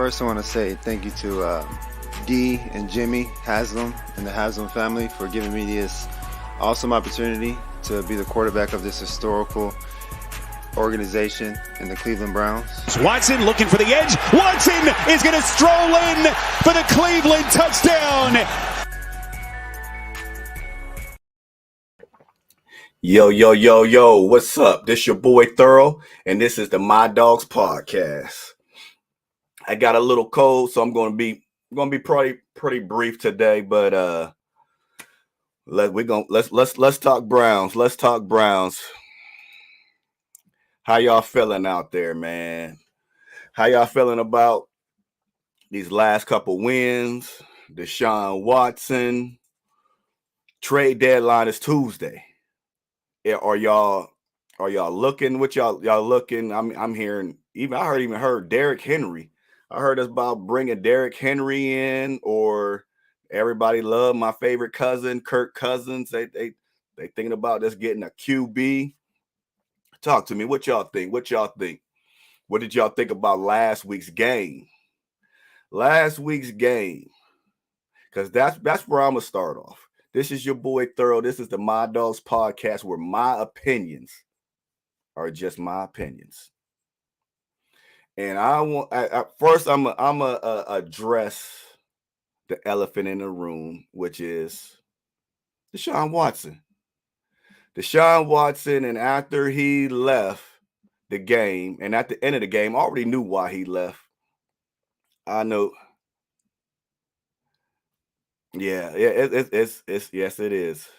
First, I want to say thank you to Dee and Jimmy Haslam and the Haslam family for giving me this awesome opportunity to be the quarterback of this historical organization in the Cleveland Browns. Watson looking for the edge. Watson is going to stroll in for the Cleveland touchdown. Yo, what's up? This your boy Thorough, and this is the My Dogs podcast. I got a little cold, so I'm gonna be pretty brief today, but let's talk Browns. Let's talk Browns. How y'all feeling out there, man? How y'all feeling about these last couple wins? Deshaun Watson. Trade deadline is Tuesday. Are y'all looking? What y'all looking? I'm hearing I heard Derrick Henry. I heard us about bringing Derrick Henry in, or everybody love my favorite cousin, Kirk Cousins. They thinking about just getting a QB. Talk to me. What y'all think? What did y'all think about last week's game? Because that's where I'm gonna start off. This is your boy Thorough. This is the My Dogs podcast, where my opinions are just my opinions. And first I'm gonna address the elephant in the room, which is Deshaun Watson. And after he left the game, and at the end of the game, I already knew why he left. I know. Yeah, it's yes, it is.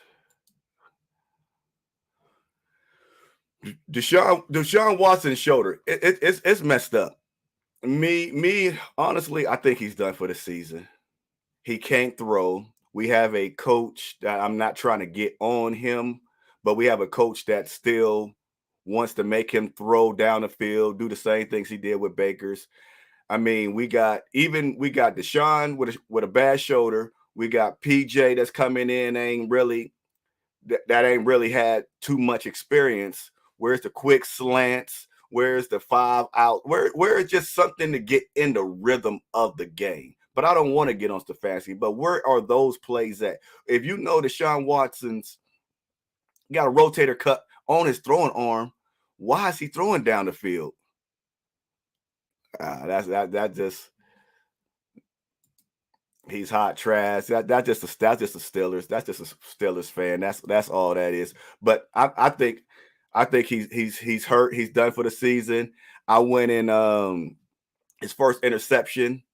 Deshaun Watson's shoulder, it's messed up. Me, honestly, I think he's done for the season. He can't throw. We have a coach that, I'm not trying to get on him, but we have a coach that still wants to make him throw down the field, do the same things he did with Baker's. I mean, we got Deshaun with a bad shoulder. We got PJ that's coming in, ain't really had too much experience. Where's the quick slants? Where's the 5 out? Where is just something to get in the rhythm of the game? But I don't want to get on Stefanski. But where are those plays at? If you know Deshaun Watson's got a rotator cuff on his throwing arm, why is he throwing down the field? That just he's hot trash. That's just a Steelers. That's just a Steelers fan. That's all that is. But I think he's hurt. He's done for the season. I went in his first interception.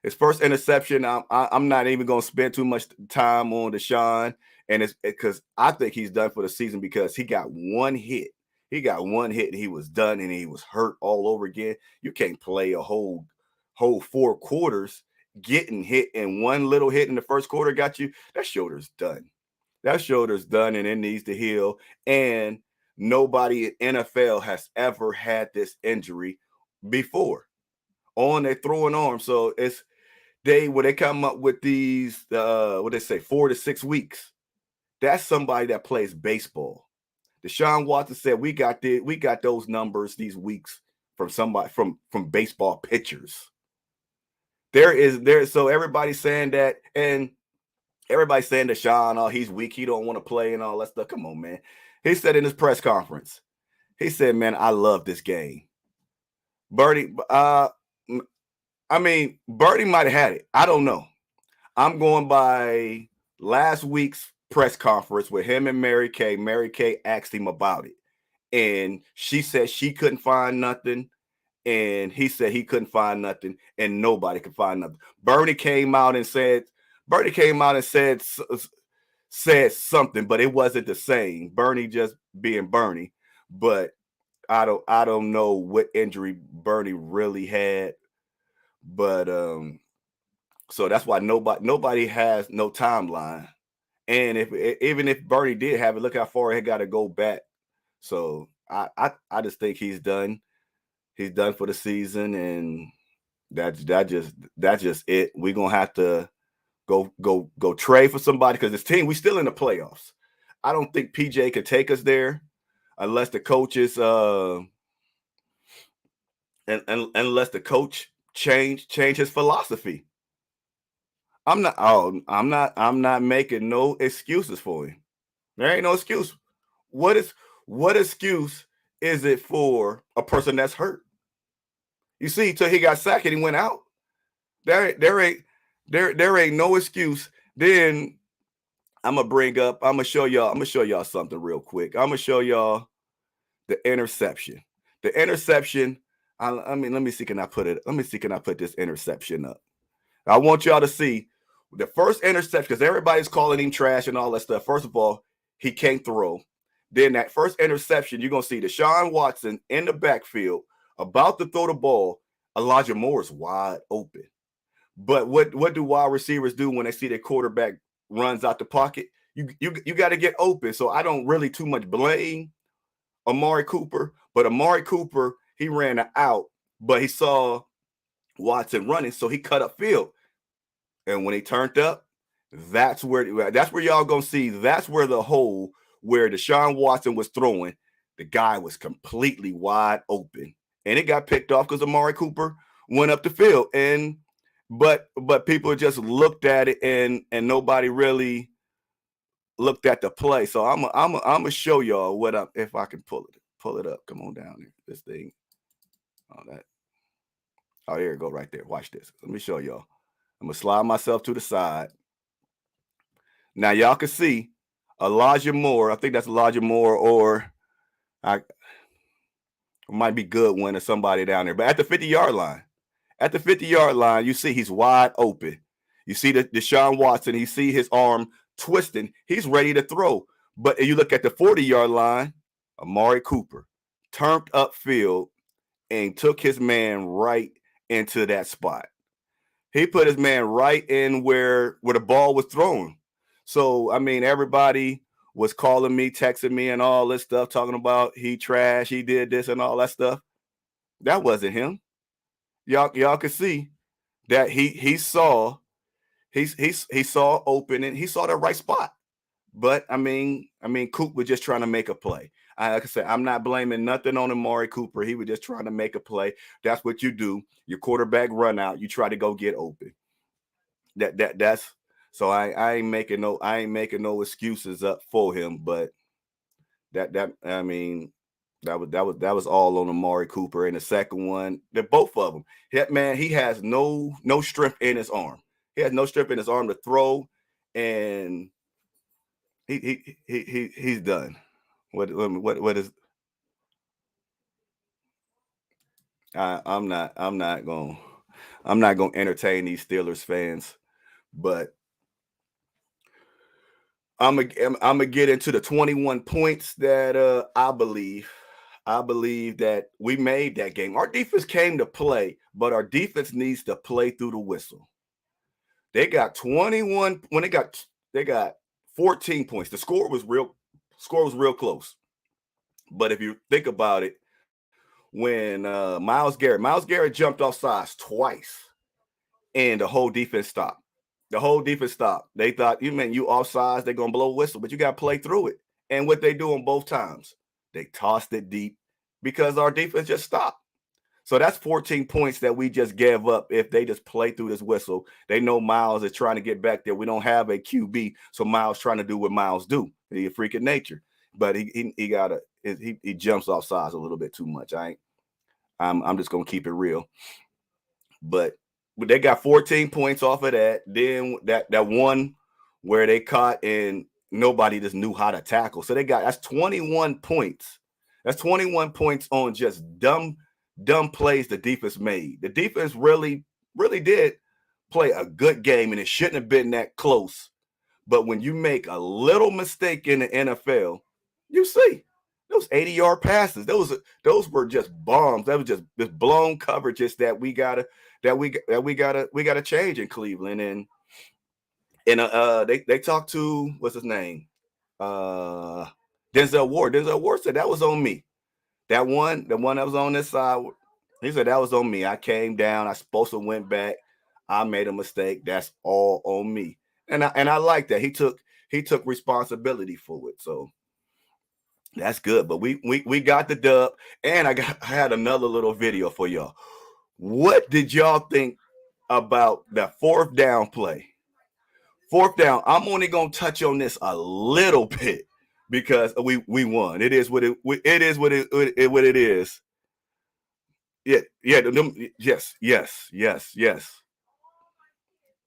I'm not even gonna spend too much time on Deshaun, and it's because I think he's done for the season because he got one hit. And he was done, and he was hurt all over again. You can't play a whole 4 quarters getting hit, and one little hit in the first quarter got you. That shoulder's done. And it needs to heal. And nobody in NFL has ever had this injury before on their throwing arm. So when they come up with these, what they say, 4 to 6 weeks, that's somebody that plays baseball. Deshaun Watson said we got those numbers these weeks from somebody from baseball pitchers. So everybody's saying that, and everybody's saying Deshaun, oh, he's weak, he don't want to play and all that stuff. Come on, man. He said in his press conference, he said, man, I love this game. Bernie might have had it. I don't know. I'm going by last week's press conference with him and Mary Kay. Mary Kay asked him about it, and she said she couldn't find nothing, and he said he couldn't find nothing, and nobody could find nothing. Bernie came out and said something, but it wasn't the same. Bernie just being Bernie, but I don't know what injury Bernie really had, but so that's why nobody has no timeline. And even if Bernie did have it, look how far he got to go back. So I just think he's done. He's done for the season, and that's just it. We're gonna have to go trade for somebody because this team, we still in the playoffs. I don't think PJ could take us there unless the coaches unless the coach change his philosophy. I'm not making no excuses for him. There ain't no excuse. What excuse is it for a person that's hurt? You see, till he got sacked and he went out. There ain't no excuse. Then I'm gonna show y'all something real quick. I'm gonna show y'all the interception. The interception. I mean, let me see. Can I put this interception up? I want y'all to see the first interception, because everybody's calling him trash and all that stuff. First of all, he can't throw. Then that first interception, you're gonna see Deshaun Watson in the backfield about to throw the ball. Elijah Moore is wide open. But what do wide receivers do when they see their quarterback runs out the pocket? You got to get open. So I don't really too much blame Amari Cooper, but Amari Cooper, he ran out, but he saw Watson running, so he cut up field. And when he turned up, that's where y'all gonna see. That's where the hole where Deshaun Watson was throwing, the guy was completely wide open, and it got picked off because Amari Cooper went up the field. And but people just looked at it, and nobody really looked at the play. So I'm gonna show y'all what up if I can pull it up. Come on down here. This thing. Oh, here it go right there. Watch this. Let me show y'all. I'm gonna slide myself to the side. Now y'all can see Elijah Moore. I think that's Elijah Moore, or it might be Goodwin or somebody down there. But at the 50-yard line, you see he's wide open. You see the Deshaun Watson. You see his arm twisting. He's ready to throw. But you look at the 40-yard line, Amari Cooper turned upfield and took his man right into that spot. He put his man right in where the ball was thrown. So, I mean, everybody was calling me, texting me, and all this stuff, talking about he trash, he did this and all that stuff. That wasn't him. Y'all could see that he saw opening, he saw the right spot. But I mean, Coop was just trying to make a play. Like I said, I'm not blaming nothing on Amari Cooper. He was just trying to make a play. That's what you do. Your quarterback run out, you try to go get open. That's so I ain't making no excuses up for him. But that was all on Amari Cooper. And the second one, both of them. That man, he has no strength in his arm. He has no strength in his arm to throw, and he's done. What is? I'm not gonna entertain these Steelers fans, but I'm gonna get into the 21 points that I believe that we made that game. Our defense came to play, but our defense needs to play through the whistle. They got 21 when they got 14 points. The score was real close. But if you think about it, when Myles Garrett jumped off sides twice, and the whole defense stopped. They thought, you offsides, they're going to blow a whistle, but you got to play through it. And what they do on both times, they tossed it deep because our defense just stopped. So that's 14 points that we just gave up if they just play through this whistle. They know Myles is trying to get back there. We don't have a QB, so Myles trying to do what Myles do. He's a freak of nature. But he jumps off sides a little bit too much. I'm just going to keep it real. But they got 14 points off of that. Then that one where they caught and nobody just knew how to tackle. So that's 21 points. That's 21 points on just dumb plays the defense made. The defense really, really did play a good game, and it shouldn't have been that close. But when you make a little mistake in the NFL, you see those 80-yard passes. Those were just bombs. That was just blown coverages that we gotta change in Cleveland. And they talked to, what's his name? Denzel Ward. Denzel Ward said that was on me. The one that was on this side, he said that was on me. I came down. I supposed to went back. I made a mistake. That's all on me. And I like that. He took responsibility for it. So that's good. But we got the dub. And I had another little video for y'all. What did y'all think about the fourth down play? Fourth down. I'm only gonna touch on this a little bit because we won. It is what it is what it is. Yeah. Yes.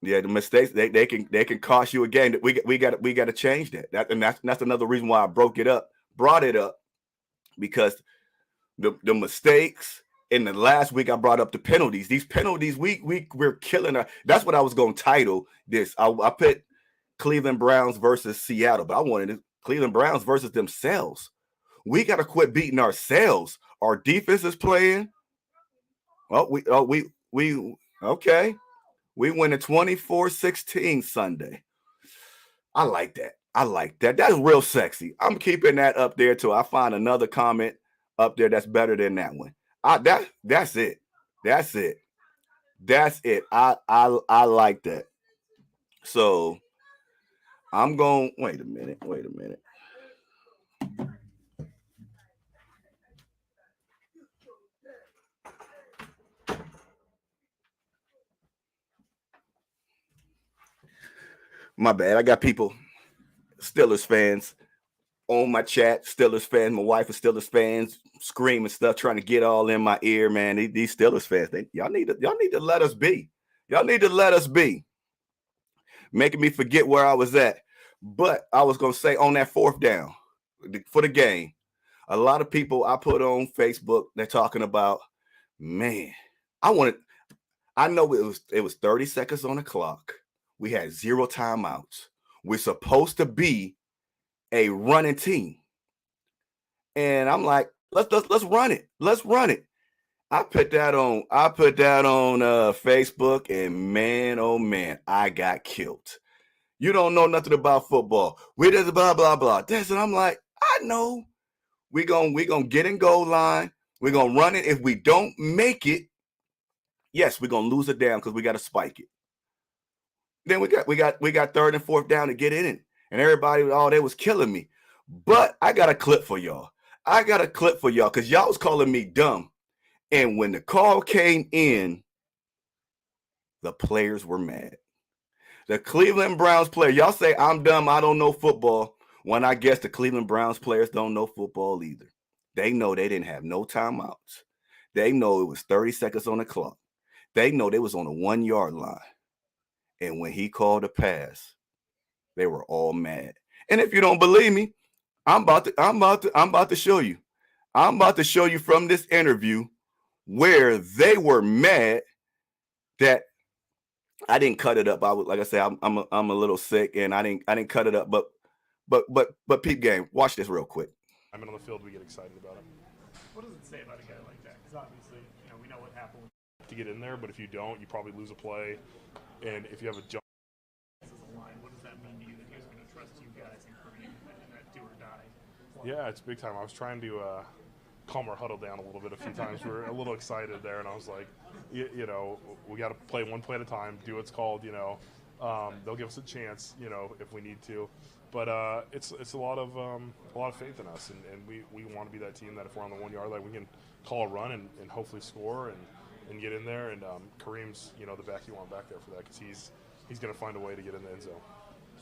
Yeah, the mistakes they can cost you a game. We got to change that. And that's another reason why I brought it up because the mistakes in the last week I brought up the penalties. These penalties we're killing. That's what I was going to title this. I put Cleveland Browns versus Seattle, but I wanted it Cleveland Browns versus themselves. We got to quit beating ourselves. Our defense is playing. We okay. We win a 24-16 Sunday. I like that. That's real sexy. I'm keeping that up there till I find another comment up there that's better than that one. That's it. I like that. So I'm going. Wait a minute. My bad. I got people, Steelers fans, on my chat. Steelers fans. My wife is Steelers fans, screaming stuff, trying to get all in my ear. Man, these Steelers fans, y'all need to let us be. Y'all need to let us be. Making me forget where I was at. But I was gonna say on that fourth down for the game, a lot of people I put on Facebook, they're talking about, man, I know it was 30 seconds on the clock. We had 0 timeouts. We're supposed to be a running team. And I'm like, let's run it. Let's run it. I put that on Facebook, and man, oh man, I got killed. You don't know nothing about football. We just blah blah blah. That's and I'm like, I know. We gonna get in goal line. We're gonna run it. If we don't make it, yes, we're gonna lose it down because we got to spike it. Then we got third and fourth down to get in it, and everybody, they was killing me. But I got a clip for y'all. Because y'all was calling me dumb. And when the call came in, the players were mad. The Cleveland Browns player, y'all say I'm dumb, I don't know football. When I guess the Cleveland Browns players don't know football either. They know they didn't have no timeouts. They know it was 30 seconds on the clock. They know they was on the 1 yard line. And when he called a pass, they were all mad. And if you don't believe me, I'm about to show you. I'm about to show you from this interview where they were mad that I didn't cut it up. Like I said, I'm a little sick and I didn't cut it up. But peep game, watch this real quick. I mean, on the field, we get excited about him. What does it say about a guy like that? Because obviously, we know what happened. To get in there, but if you don't, you probably lose a play. And if you have a jump As a line, what does that mean to you that he was going to trust you guys in that do or die? Yeah, it's big time. I was trying to calm our huddle down a little bit a few times. We were a little excited there, and I was like, we got to play one play at a time, do what's called, they'll give us a chance, if we need to. But it's a lot of faith in us, and we want to be that team that if we're on the 1 yard line, we can call a run and hopefully score and get in there. And Kareem's, the back you want back there for that because he's going to find a way to get in the end zone.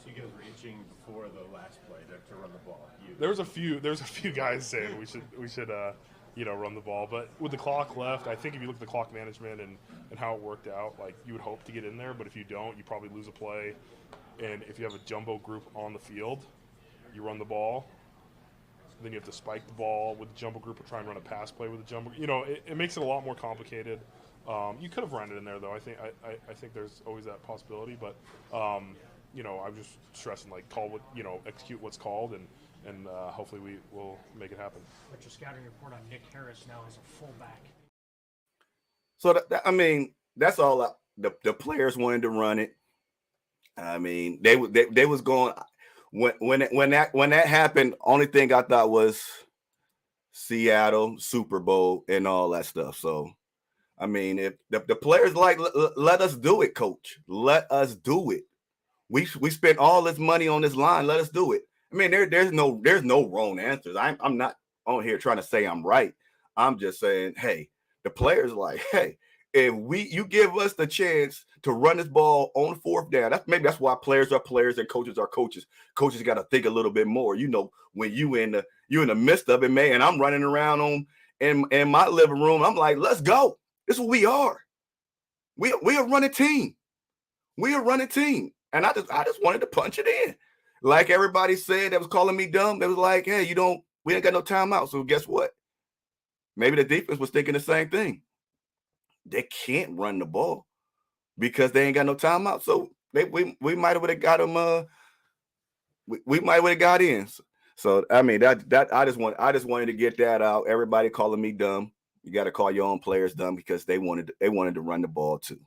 So you guys were itching before the last play to run the ball. There's a few guys saying we should run the ball, but with the clock left, I think if you look at the clock management and how it worked out, like you would hope to get in there, but if you don't, you probably lose a play. And if you have a jumbo group on the field, you run the ball. Then you have to spike the ball with the jumbo group or try and run a pass play with the jumbo. It makes it a lot more complicated. You could have run it in there though. I think there's always that possibility, but I'm just stressing execute what's called and hopefully we will make it happen. What's your scouting report on Nick Harris now as a fullback? So that's all. The players wanted to run it. I mean, they was going when that happened. Only thing I thought was Seattle Super Bowl and all that stuff. So, I mean, if the players let us do it, coach. Let us do it. We spent all this money on this line. Let us do it. I mean, there's no wrong answers. I'm not on here trying to say I'm right. I'm just saying, hey, the players hey, if you give us the chance to run this ball on fourth down, that's why players are players and coaches are coaches. Coaches got to think a little bit more. When you in the midst of it, man, and I'm running around in my living room, I'm like, let's go. This is what we are. We are running team. We are running team. And I just wanted to punch it in. Like everybody said that was calling me dumb. They was like, hey, we ain't got no timeout. So guess what? Maybe the defense was thinking the same thing. They can't run the ball because they ain't got no timeout. So we might have got them. We might have got in. So I mean that I just wanted to get that out. Everybody calling me dumb. You got to call your own players dumb because they wanted to run the ball too.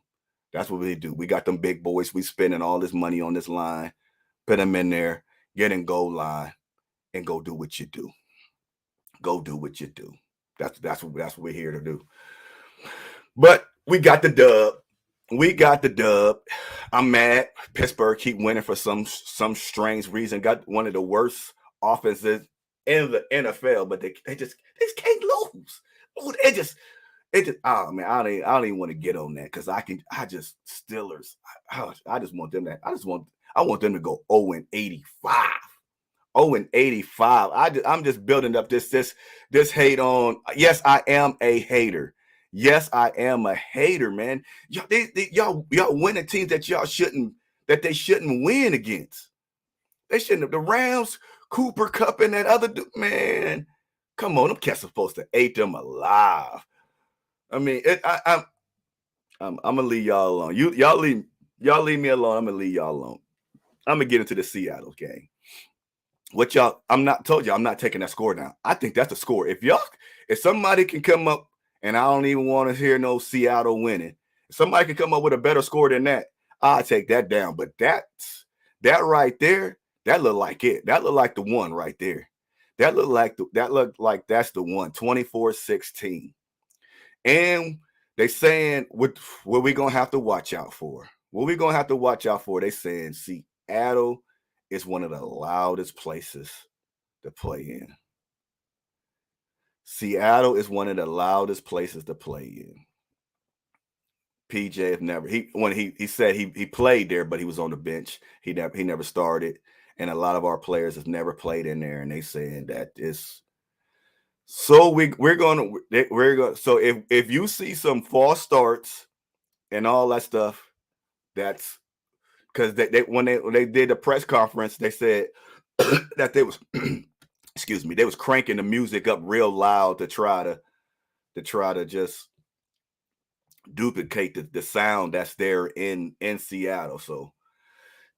That's what we do. We got them big boys. We spending all this money on this line. Put them in there, get in goal line, and go do what you do. Go do what you do. That's what we're here to do. But we got the dub. I'm mad. Pittsburgh keep winning for some strange reason. Got one of the worst offenses in the NFL, but they just can't lose. It just oh man, I don't even want to get on that because Steelers. I just want them I want them to go 0-85. 0-85. I'm just building up this hate on. Yes, I am a hater. Yes, I am a hater, man. Y'all winning teams that they shouldn't win against. They shouldn't have. The Rams, Cooper Kupp, and that other dude, man. Come on, them cats are supposed to eat them alive. I mean, I'm gonna leave y'all alone. Y'all leave me alone. I'm gonna leave y'all alone. I'm gonna get into the Seattle game. I'm not taking that score down. I think that's a score. If somebody can come up, and I don't even want to hear no Seattle winning. If somebody can come up with a better score than that, I'll take that down. But that right there, that looked like it. That looked like the one right there. That looked like that's the one. 24-16. And they saying what we gonna have to watch out for. What we gonna have to watch out for? They saying Seattle is one of the loudest places to play in. Seattle is one of the loudest places to play in. PJ have never he said he played there, but he was on the bench. He never started, and a lot of our players have never played in there, and they saying that is. So we're gonna. So if you see some false starts and all that stuff, that's because when they did the press conference, they said that they was excuse me, they was cranking the music up real loud to try to just duplicate the sound that's there in Seattle. So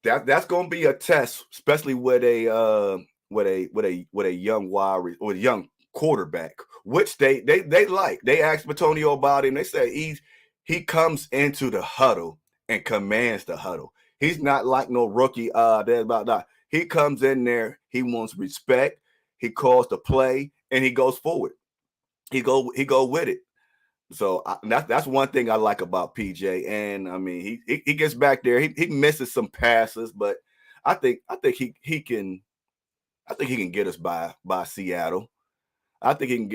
that's gonna be a test, especially with a young young quarterback, which they like. They asked Antonio about him. They said he comes into the huddle and commands the huddle. He's not like no rookie. He comes in there. He wants respect. He calls the play and he goes forward. He go with it. So that's one thing I like about PJ. And I mean, he gets back there. He misses some passes, but I think he can get us by Seattle. I think he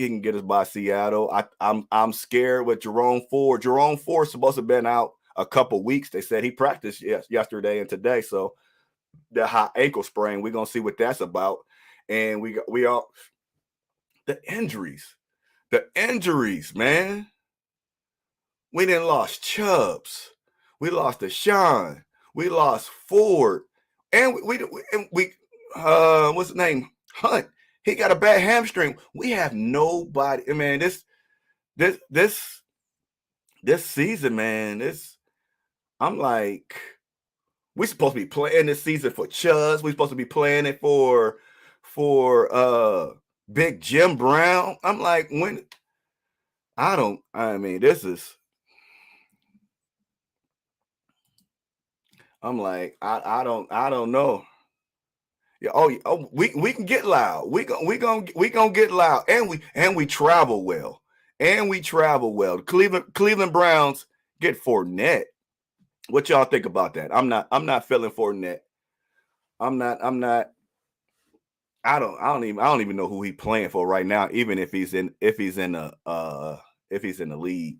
can get us by Seattle. I'm scared with Jerome Ford. Jerome Ford's supposed to have been out a couple weeks. They said he practiced yesterday and today. So the high ankle sprain, we're gonna see what that's about. And we all the injuries, man. We didn't lost Chubbs. We lost Deshaun. We lost Ford. And we what's his name? Hunt. He got a bad hamstring. We have nobody. I mean, this season, man, I'm like, we're supposed to be playing this season for Chubbs. We're supposed to be playing it for Big Jim Brown. I'm like, this is. I'm like, I don't know. Yeah, we can get loud. We gonna get loud, and we travel well. Cleveland Browns get Fournette. What y'all think about that? I'm not feeling Fournette. I don't even know who he's playing for right now, even if he's in the league.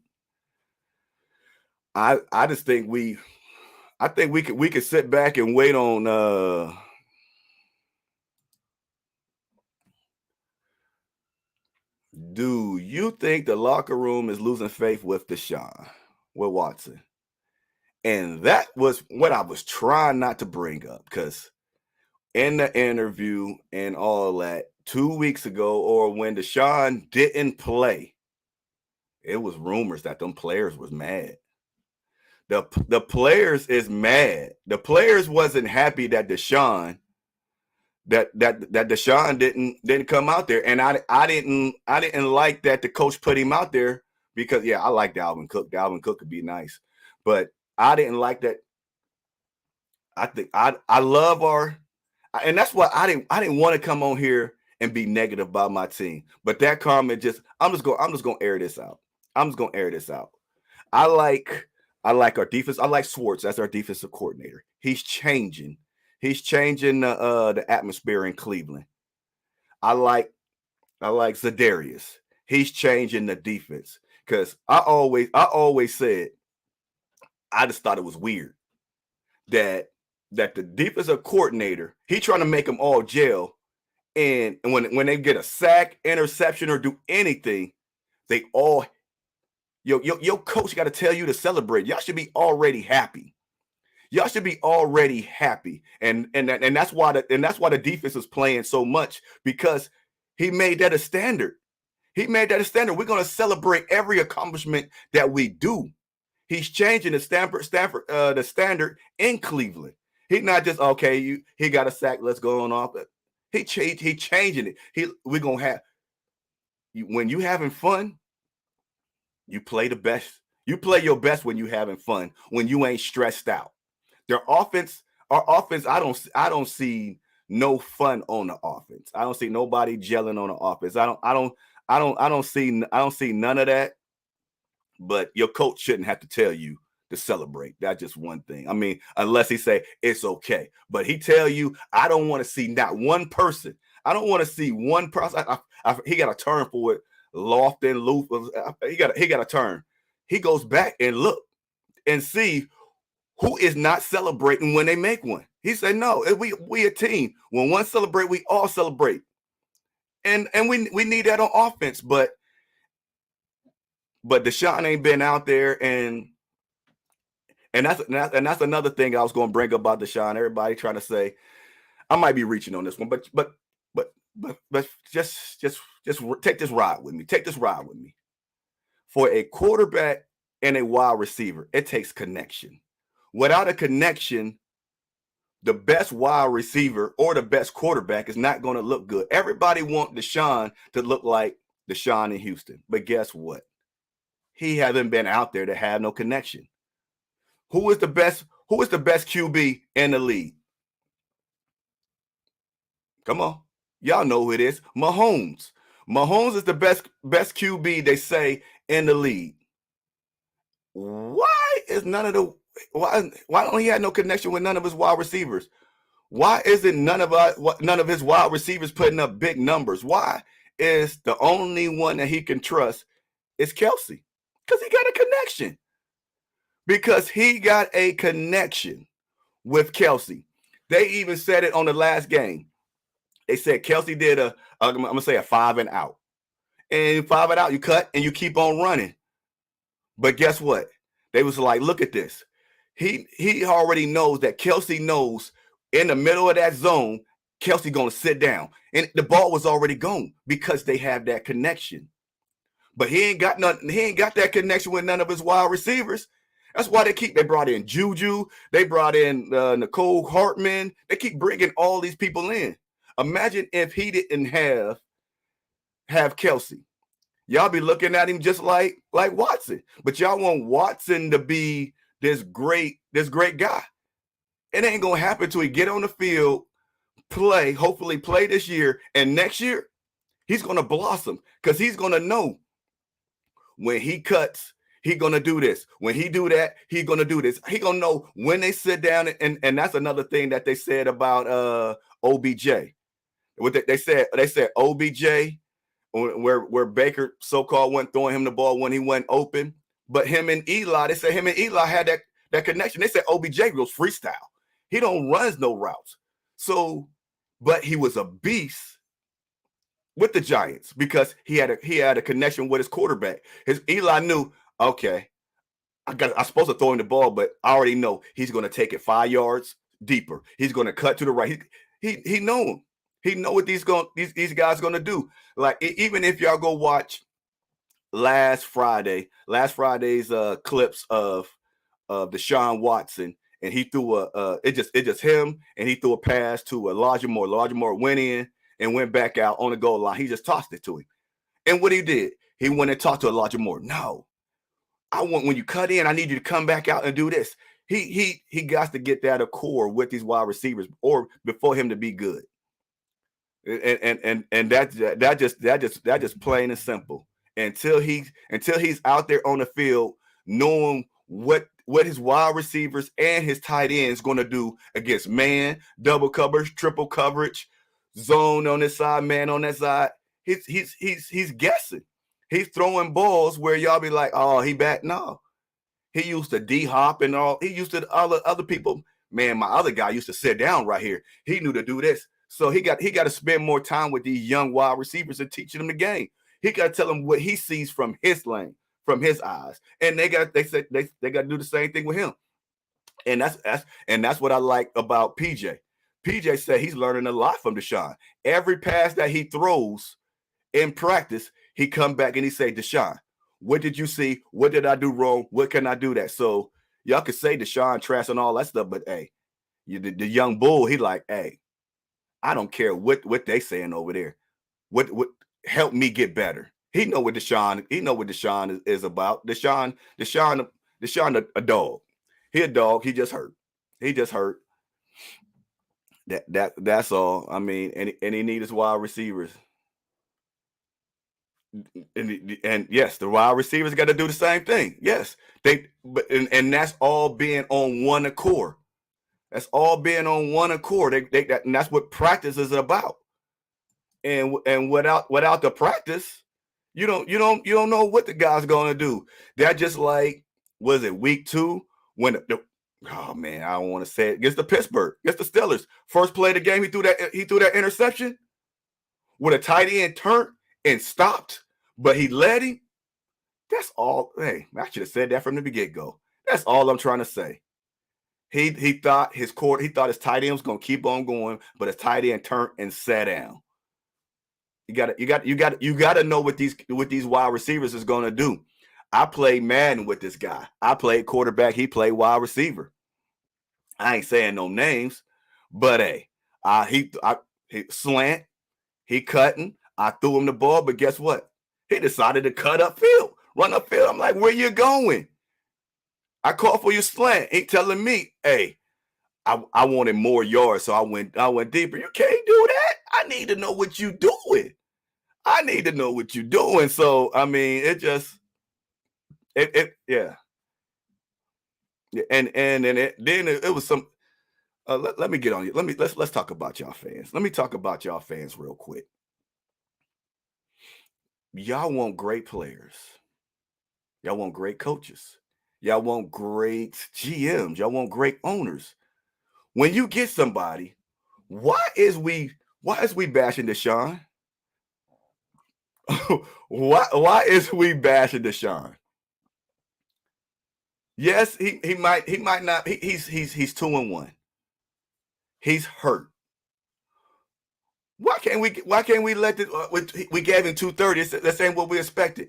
I just think we could sit back and wait on do you think the locker room is losing faith with Deshaun, with Watson? And that was what I was trying not to bring up, because in the interview and all that 2 weeks ago, or when Deshaun didn't play, it was rumors that them players was mad. The players is mad. The players wasn't happy that Deshaun didn't come out there, and I didn't like that the coach put him out there, because I like Dalvin Cook. Dalvin Cook could be nice, but I didn't like that. I think I love and that's why I didn't want to come on here and be negative about my team. But that comment I'm just gonna air this out. I'm just gonna air this out. I like our defense. I like Schwartz as our defensive coordinator. He's changing. He's changing the atmosphere in Cleveland. I like Zadarius. He's changing the defense, because I always said, I just thought it was weird that the defensive coordinator, he trying to make them all gel, and when they get a sack, interception, or do anything, they all your coach got to tell you to celebrate. Y'all should be already happy. Y'all should be already happy, and that's why the defense is playing so much, because he made that a standard. He made that a standard. We're going to celebrate every accomplishment that we do. He's changing the standard in Cleveland. He's not just, okay, he got a sack, let's go on off. He changing it. We're gonna have when you having fun, you play the best. You play your best when you having fun, when you ain't stressed out. Our offense, I don't see no fun on the offense. I don't see nobody gelling on the offense. I don't see none of that. But your coach shouldn't have to tell you to celebrate. That's just one thing. I mean, unless he say it's okay. But he tell you, I don't want to see not one person. I don't want to see one person. He got a term for it. Lofton, Loof. He got a term. He goes back and look and see who is not celebrating when they make one. He said, no, we a team. When one celebrate, we all celebrate. And we need that on offense, but Deshaun ain't been out there, and that's another thing I was going to bring up about Deshaun. Everybody trying to say I might be reaching on this one, but just take this ride with me. Take this ride with me. For a quarterback and a wide receiver, it takes connection. Without a connection, the best wide receiver or the best quarterback is not going to look good. Everybody wants Deshaun to look like Deshaun in Houston, but guess what? He hasn't been out there to have no connection. Who is the best QB in the league? Come on. Y'all know who it is. Mahomes. Mahomes is the best QB, they say, in the league. Why don't he have no connection with none of his wide receivers? Why isn't none of his wide receivers putting up big numbers? Why is the only one that he can trust is Kelsey? Because he got a connection. Because he got a connection with Kelsey. They even said it on the last game. They said Kelsey did I'm going to say a 5 and out. And 5 and out, you cut and you keep on running. But guess what? They was like, look at this. He already knows that Kelsey knows in the middle of that zone, Kelsey going to sit down. And the ball was already gone because they have that connection. But he ain't got that connection with none of his wide receivers. That's why they brought in Juju. They brought in Nicole Hartman. They keep bringing all these people in. Imagine if he didn't have Kelsey. Y'all be looking at him just like Watson. But y'all want Watson to be this great guy. It ain't going to happen till he get on the field, hopefully play this year, and next year he's going to blossom because he's going to know when he cuts, he's going to do this. When he do that, he's going to do this. He's going to know when they sit down, and that's another thing that they said about OBJ. What they said OBJ, where Baker so-called went throwing him the ball when he went open. But him and Eli, they said him and Eli had that connection. They said OBJ goes freestyle. He don't runs no routes. So, but he was a beast with the Giants because he had a connection with his quarterback. His Eli knew, okay, I'm supposed to throw him the ball, but I already know he's going to take it 5 yards deeper. He's going to cut to the right. He know him. He know what these guys going to do. Like, even if y'all go watch last Friday's clips of Deshaun Watson, and he threw it's just him, and he threw a pass to Elijah Moore. Elijah Moore went in and went back out on the goal line. He just tossed it to him. And what he did, he went and talked to Elijah Moore. No, I want, when you cut in, I need you to come back out and do this. He got to get that accord with these wide receivers, or before him to be good. And that just plain and simple. Until he's out there on the field, knowing what his wide receivers and his tight ends going to do against man, double coverage, triple coverage, zone on this side, man on that side. He's guessing. He's throwing balls where y'all be like, oh, he back. No, he used to D-hop and all. He used to other people. Man, my other guy used to sit down right here. He knew to do this. So he got to spend more time with these young wide receivers and teaching them the game. He got to tell them what he sees from his lane, from his eyes, and they got to do the same thing with him. And that's what I like about PJ. PJ said he's learning a lot from Deshaun. Every pass that he throws in practice, he come back and he say, Deshaun, what did you see? What did I do wrong? What can I do that? So y'all could say Deshaun trash and all that stuff, but hey, the young bull, he like, hey, I don't care what they saying over there. What help me get better? He know what Deshaun is about. Deshaun a dog. He a dog. He just hurt. That's all. I mean, and he need his wide receivers. And yes, the wide receivers got to do the same thing. Yes, and that's all being on one accord. That's all being on one accord. And that's what practice is about. And without the practice, you don't know what the guy's going to do. That just like, was it week 2 when oh man, I don't want to say it, against the Pittsburgh, against the Steelers. First play of the game, he threw that interception with a tight end turned and stopped, but he led him. That's all. Hey, I should have said that from the get-go. That's all I'm trying to say. He thought his tight end was gonna keep on going, but his tight end turned and sat down. You got to know what these wide receivers is gonna do. I played Madden with this guy. I played quarterback. He played wide receiver. I ain't saying no names, but hey, he slant, he cutting. I threw him the ball, but guess what? He decided to cut upfield, run upfield. I'm like, where you going? I called for your slant. He telling me, hey, I wanted more yards, so I went deeper. You can't do that. I need to know what you doing. So I mean, yeah. And then it was some. Let me get on you. Let's talk about y'all fans. Let me talk about y'all fans real quick. Y'all want great players. Y'all want great coaches. Y'all want great GMs. Y'all want great owners. When you get somebody, why is we bashing Deshaun? why is we bashing Deshaun? Yes, he might not. He's 2-1. He's hurt. Why can't we let we gave him 230? That's ain't what we expected.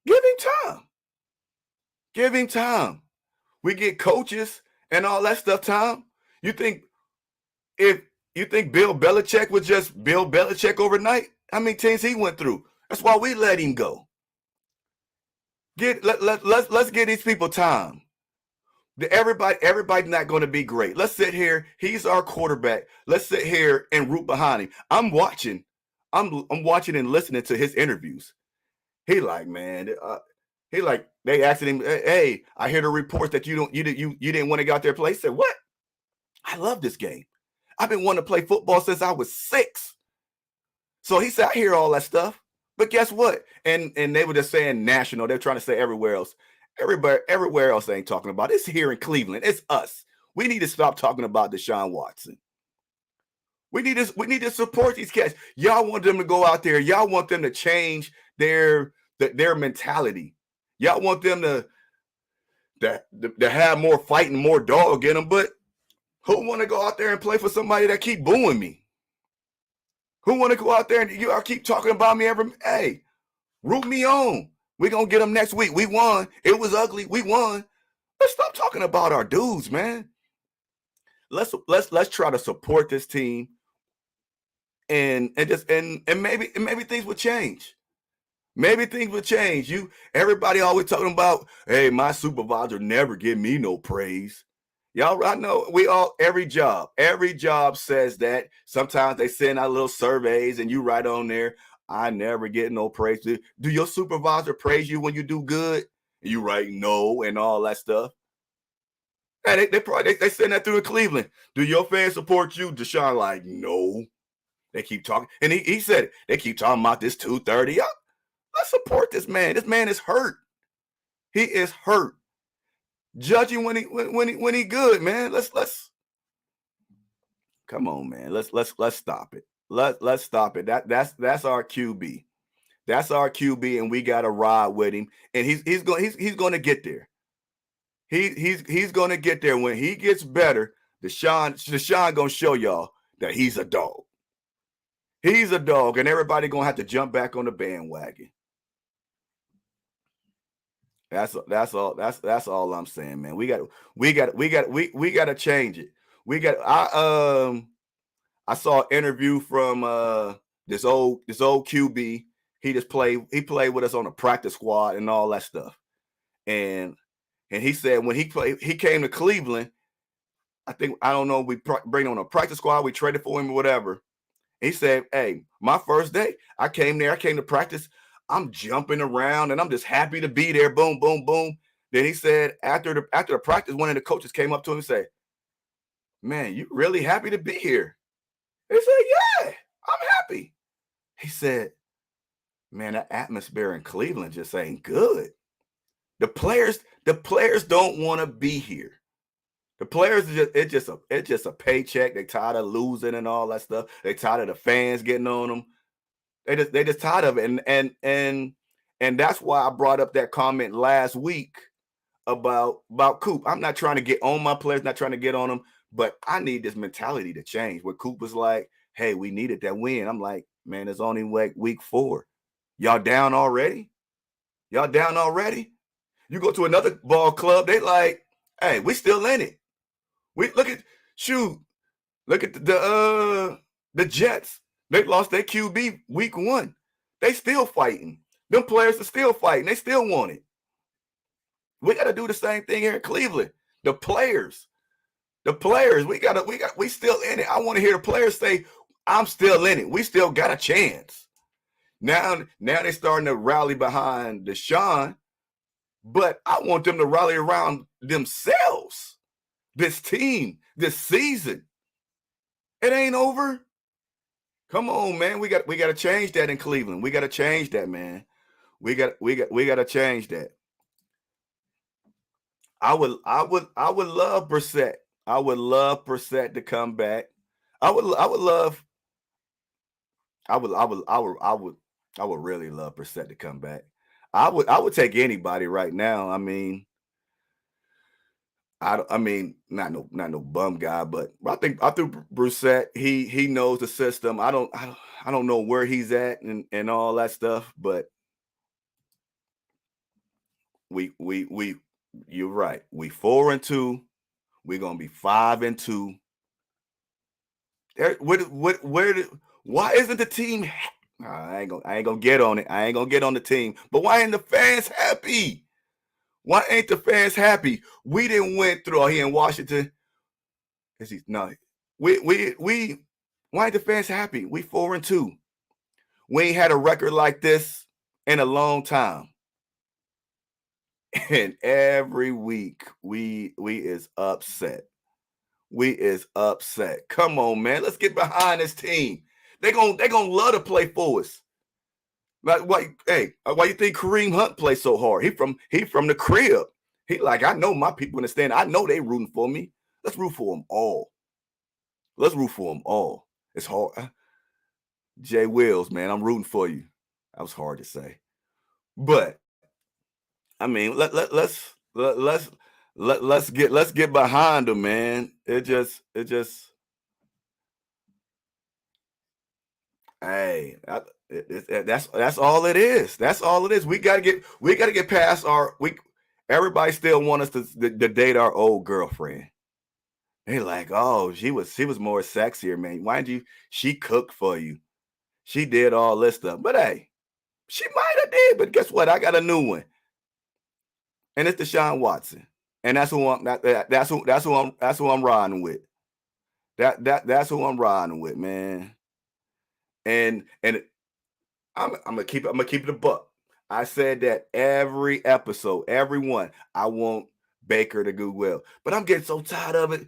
Give him time. We get coaches and all that stuff time. You think Bill Belichick was just Bill Belichick overnight? How many teams he went through? That's why we let him go. Let's give these people time. Everybody's not going to be great. Let's sit here. He's our quarterback. Let's sit here and root behind him. I'm watching and listening to his interviews. He like, man, they asking him, hey, I hear the reports that you didn't want to go out there and play. He said, what? I love this game. I've been wanting to play football since I was 6. So he said, I hear all that stuff, But guess what? And they were just saying national. They're trying to say everywhere else. Everywhere else they ain't talking about. It's here in Cleveland. It's us. We need to stop talking about Deshaun Watson. We need to support these cats. Y'all want them to go out there. Y'all want them to change their mentality. Y'all want them to have more fight and more dog in them. But who want to go out there and play for somebody that keep booing me? Who want to go out there and y'all keep talking about me hey, root me on. We're going to get them next week. We won. It was ugly. We won. Let's stop talking about our dudes, man. Let's try to support this team and maybe things will change. Maybe things will change. Everybody always talking about, hey, my supervisor never give me no praise. Y'all, I know every job says that. Sometimes they send out little surveys and you write on there, I never get no praise. Do your supervisor praise you when you do good? And you write no and all that stuff. And they send that through in Cleveland. Do your fans support you? Deshaun like, no. They keep talking. And he said it. They keep talking about this 230. Let's support this man. This man is hurt. He is hurt. Judging when he good, man. Let's come on, man. Let's stop it. Let's stop it. That's our QB. That's our QB, and we gotta ride with him. And he's going to get there. He's going to get there. When he gets better, Deshaun gonna show y'all that he's a dog. He's a dog, and everybody gonna have to jump back on the bandwagon. That's all I'm saying, man. We got to change it. I saw an interview from this old QB. He played with us on the practice squad and all that stuff. And he said when he came to Cleveland, I don't know, we bring him on a practice squad, we traded for him or whatever. He said, hey, my first day, I came to practice. I'm jumping around and I'm just happy to be there. Boom, boom, boom. Then he said after the practice, one of the coaches came up to him and said, man, you really happy to be here? He said, yeah, I'm happy. He said, man, that atmosphere in Cleveland just ain't good. The players don't want to be here. The players, it's just a paycheck. They tired of losing and all that stuff. They tired of the fans getting on them. They just tired of it. And that's why I brought up that comment last week about Coop. I'm not trying to get on my players, not trying to get on them, but I need this mentality to change. Where Coop was like, hey, we needed that win. I'm like, man, it's only like week 4. Y'all down already? You go to another ball club, they like, hey, we still in it. Look at the Jets. They lost their QB week 1. They still fighting. Them players are still fighting. They still want it. We got to do the same thing here in Cleveland. The players, we still in it. I want to hear the players say, I'm still in it. We still got a chance. Now they're starting to rally behind Deshaun, but I want them to rally around themselves. This team, this season. It ain't over. Come on, man. We got to change that in Cleveland. We got to change that, man. We got to change that. I would love Brissett. I would love Brissett to come back. I would really love Brissett to come back. I would take anybody right now. I mean, not no bum guy, but I think Brissett, he knows the system. I don't know where he's at and all that stuff, but you're right. We 4-2. We're gonna be 5-2. Why isn't the team? I ain't gonna get on it. I ain't gonna get on the team. But why ain't the fans happy? Why ain't the fans happy? We didn't win through here in Washington. No, why ain't the fans happy? We 4-2. We ain't had a record like this in a long time. And every week we is upset. We is upset. Come on, man. Let's get behind this team. They gonna love to play for us. Like, why you think Kareem Hunt plays so hard? He from the crib. He like, I know my people in the stand. I know they rooting for me. Let's root for them all. Let's root for them all. It's hard. Jay Wills, man, I'm rooting for you. That was hard to say, but I mean, let's get behind them, man. It just hey, that's all it is. That's all it is. We gotta get past everybody still want us to date our old girlfriend. They like, oh, she was more sexier, man. Why did she cooked for you? She did all this stuff. But hey, she might have did, but guess what? I got a new one. And it's Deshaun Watson. And that's who I'm riding with. That's who I'm riding with, man. And I'm gonna keep it a buck. I said that every episode, every one. I want Baker to do well, but I'm getting so tired of it.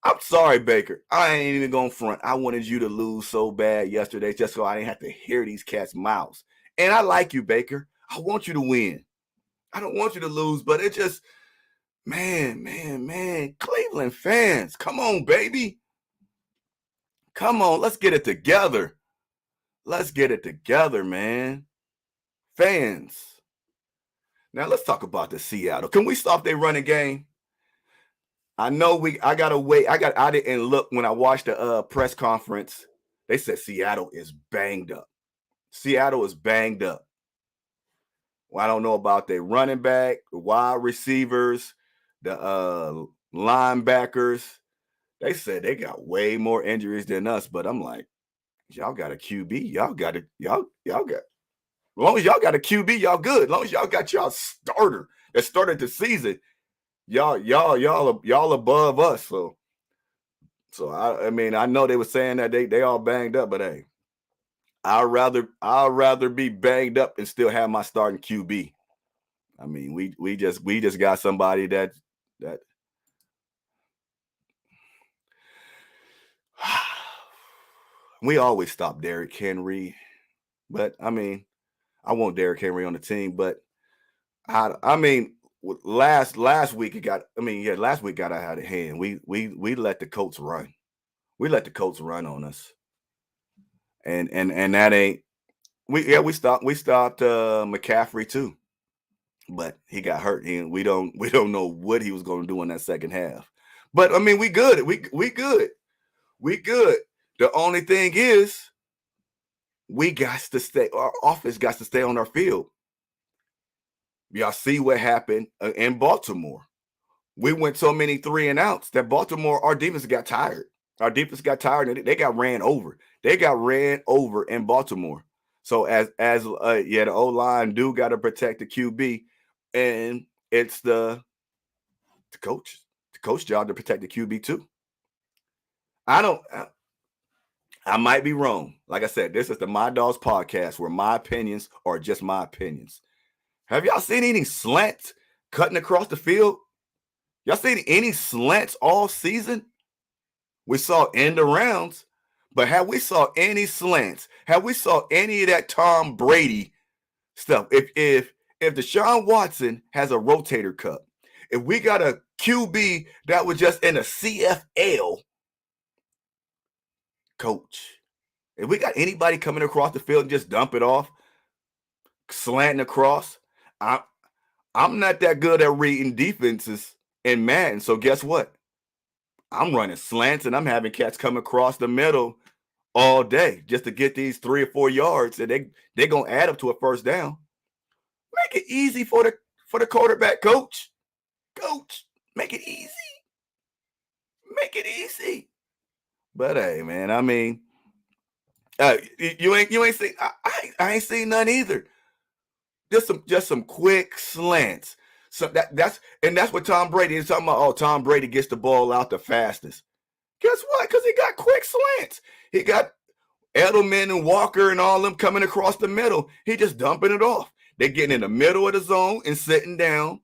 I'm sorry, Baker. I ain't even gonna front. I wanted you to lose so bad yesterday, just so I didn't have to hear these cats' mouths. And I like you, Baker. I want you to win. I don't want you to lose, but it just, man, Cleveland fans, come on, baby. Come on, let's get it together. Let's get it together, man. Fans. Now let's talk about the Seattle. Can we stop their running game? I know I gotta wait. I didn't look when I watched the press conference. They said Seattle is banged up. Seattle is banged up. Well, I don't know about their running back, the wide receivers, the linebackers. They said they got way more injuries than us, but I'm like, y'all got a QB. Y'all got. As long as y'all got a QB, y'all good. As long as y'all got y'all starter that started the season, y'all above us. So I mean, I know they were saying that they all banged up, but hey, I'd rather be banged up and still have my starting QB. I mean, we just got somebody that we always stop Derrick Henry, but I mean, I want Derrick Henry on the team, but I mean, last week last week got out of hand. We let the Colts run. We let the Colts run on us, and that ain't we stopped McCaffrey too, but he got hurt, and we don't know what he was going to do in that second half. But I mean, we good. We good. We good. The only thing is, we got to stay. Our offense got to stay on our field. Y'all see what happened in Baltimore. We went so many 3-and-outs that Baltimore, our defense got tired. Our defense got tired, and they got ran over. They got ran over in Baltimore. So the O-line do got to protect the QB, and it's the coach job to protect the QB too. I might be wrong. Like I said, this is the My Dogs podcast where my opinions are just my opinions. Have y'all seen any slants cutting across the field? Y'all seen any slants all season? We saw end arounds, but have we saw any slants? Have we saw any of that Tom Brady stuff? If Deshaun Watson has a rotator cuff, if we got a QB that was just in a CFL, coach, if we got anybody coming across the field and just dump it off, slanting across, I'm not that good at reading defenses in Madden. So guess what? I'm running slants and I'm having cats come across the middle all day just to get these 3 or 4 yards, and they're gonna add up to a first down. Make it easy for the quarterback, coach. Coach, make it easy. Make it easy. But hey, man, I mean, you ain't seen. I ain't seen none either. Just some quick slants. So that's what Tom Brady is talking about. Oh, Tom Brady gets the ball out the fastest. Guess what? Because he got quick slants. He got Edelman and Walker and all them coming across the middle. He just dumping it off. They're getting in the middle of the zone and sitting down,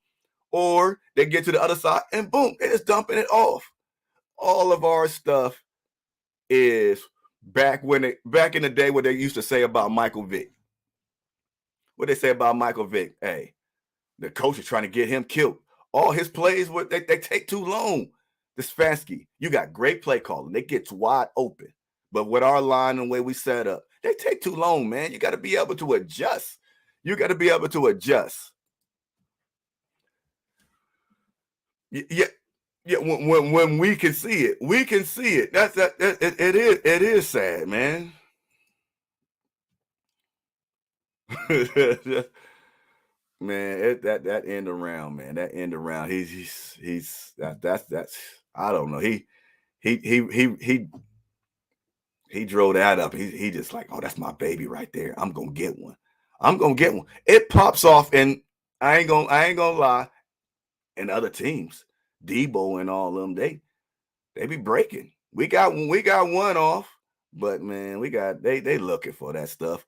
or they get to the other side and boom, they're just dumping it off. All of our stuff is back in the day what they used to say about Michael Vick. what they say about Michael Vick. Hey, the coach is trying to get him killed. All his plays, they take too long. The Stefanski, you got great play calling. They get wide open. But with our line and the way we set up, they take too long, man. You got to be able to adjust. You got to be able to adjust. Yeah. When we can see it, we can see it. It is sad, man. Man, that end around, man. That end around. That's I don't know. He drove that up. He just like, oh, that's my baby right there. I'm gonna get one. I'm gonna get one. It pops off, and I ain't gonna lie. And other teams, Debo and all of them, they be breaking. We got one off, but man, they looking for that stuff.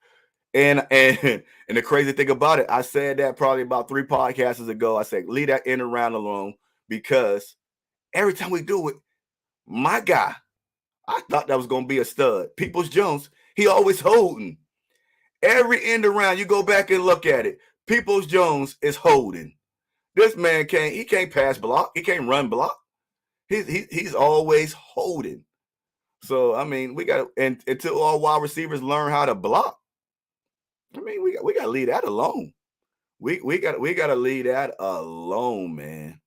And the crazy thing about it, I said that probably about 3 podcasts ago. I said, leave that end around alone, because every time we do it, my guy, I thought that was going to be a stud. Peoples-Jones, he always holding. Every end around, you go back and look at it, Peoples-Jones is holding. This man can't pass block. He can't run block. He's always holding. So, I mean, we got, and until all wide receivers learn how to block, I mean, we got to leave that alone. We got to leave that alone, man.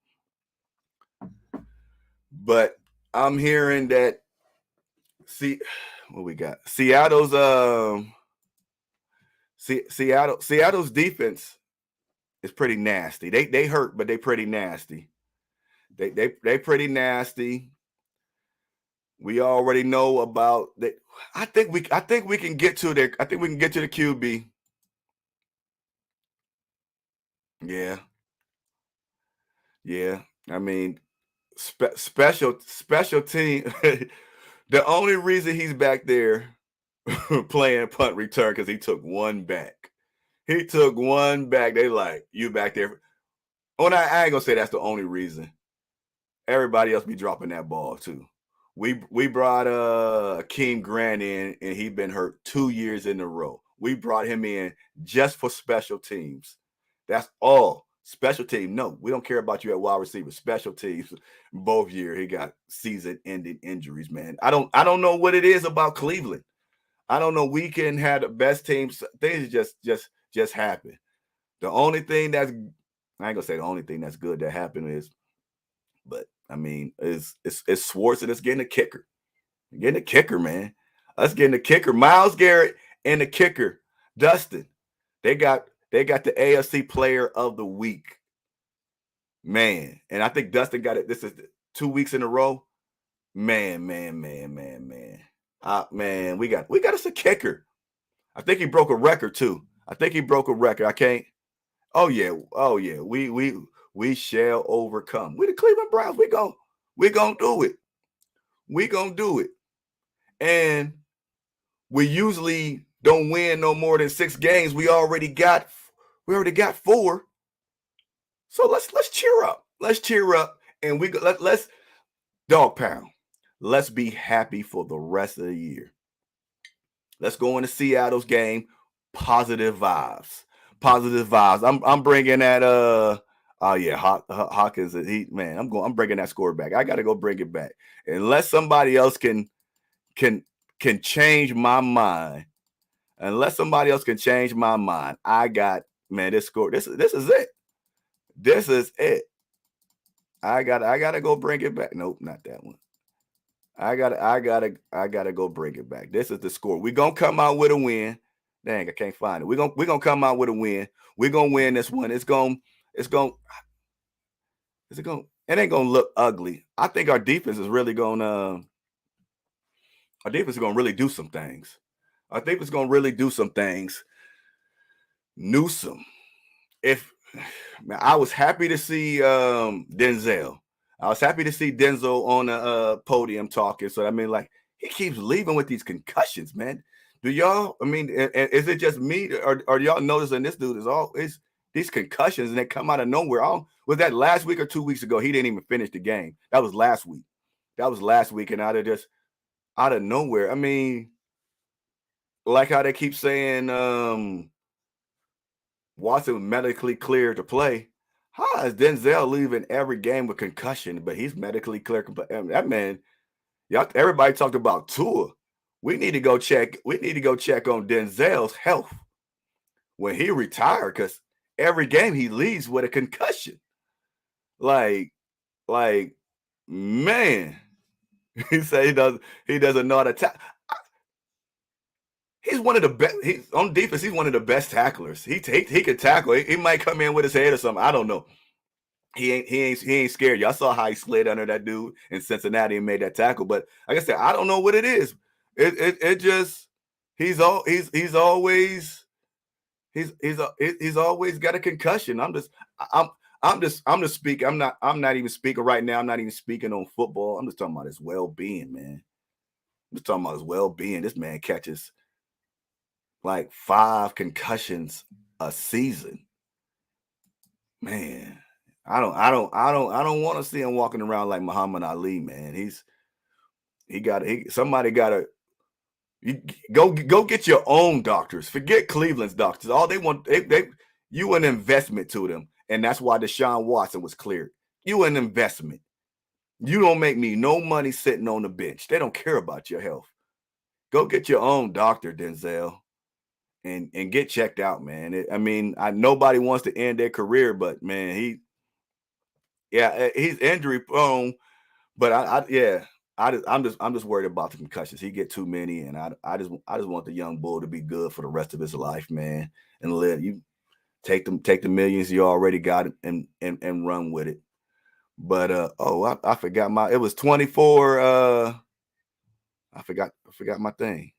But I'm hearing that, what we got? Seattle's defense is pretty nasty. They hurt, but they pretty nasty. They pretty nasty. We already know about that. I think we can get to the QB. Yeah. I mean, special team. The only reason he's back there playing punt return because he took one back. They like, you back there. Oh, I ain't gonna say that's the only reason. Everybody else be dropping that ball too. We brought Akeem Grant in, and he been hurt 2 years in a row. We brought him in just for special teams. That's all. Special team. No, we don't care about you at wide receiver. Special teams. Both years he got season-ending injuries, man. I don't know what it is about Cleveland. I don't know. We can have the best teams. Things just happen. The only thing that's, I ain't gonna say the only thing that's good that happened is, but I mean, it's Schwartz, and it's getting a kicker. Getting a kicker, man. Us getting a kicker. Myles Garrett and the kicker, Dustin. They got the AFC Player of the Week, man. And I think Dustin got it. This is 2 weeks in a row. Man. Man, we got us a kicker. I think he broke a record too. I can't. Oh yeah. We shall overcome. We the Cleveland Browns. We gonna do it. We gonna do it. And we usually don't win no more than 6 games. We already got 4. So let's cheer up. Let's cheer up, and let's dog pound. Let's be happy for the rest of the year. Let's go into Seattle's game. Positive vibes. I'm bringing that. Hawkins. I'm bringing that score back. I got to go bring it back. Unless somebody else can change my mind. I got, man, this score. This is it. This is it. I gotta go bring it back. Nope, not that one. I gotta go bring it back. This is the score. We're gonna come out with a win. Dang, I can't find it. We're gonna come out with a win. We're gonna win this one. It ain't gonna look ugly. I think our defense is really gonna really do some things. Newsome. I was happy to see Denzel. I was happy to see Denzel on the podium talking. So I mean, like, he keeps leaving with these concussions, man. Do y'all? I mean, is it just me, or y'all noticing this dude is these concussions, and they come out of nowhere? Was that last week or 2 weeks ago? He didn't even finish the game. That was last week. And out of nowhere. I mean, like how they keep saying, Watson was medically cleared to play. How is Denzel leaving every game with concussion, but he's medically clear? That man, everybody talked about Tua. We need to go check. We need to go check on Denzel's health when he retired, because every game he leaves with a concussion. Like, man, he said he doesn't know how to tackle. He's one of the best. He's on defense. He's one of the best tacklers. He can tackle. He might come in with his head or something. I don't know. He ain't scared. Y'all saw how he slid under that dude in Cincinnati and made that tackle. But like I said, I don't know what it is. It just he's always got a concussion. I'm just speaking. I'm not even speaking right now. I'm not even speaking on football. I'm just talking about his well-being, man. I'm just talking about his well-being. This man catches like 5 concussions a season. Man, I don't want to see him walking around like Muhammad Ali, man. Somebody got to go get your own doctors. Forget Cleveland's doctors. All they want, you an investment to them. And that's why Deshaun Watson was cleared. You an investment. You don't make me no money sitting on the bench. They don't care about your health. Go get your own doctor, Denzel, and get checked out, man. Nobody wants to end their career, but man, he's injury prone. But I'm just worried about the concussions. He get too many, and I just want the young bull to be good for the rest of his life, man, and let you take the millions you already got and run with it. But I forgot it was 24. I forgot my thing.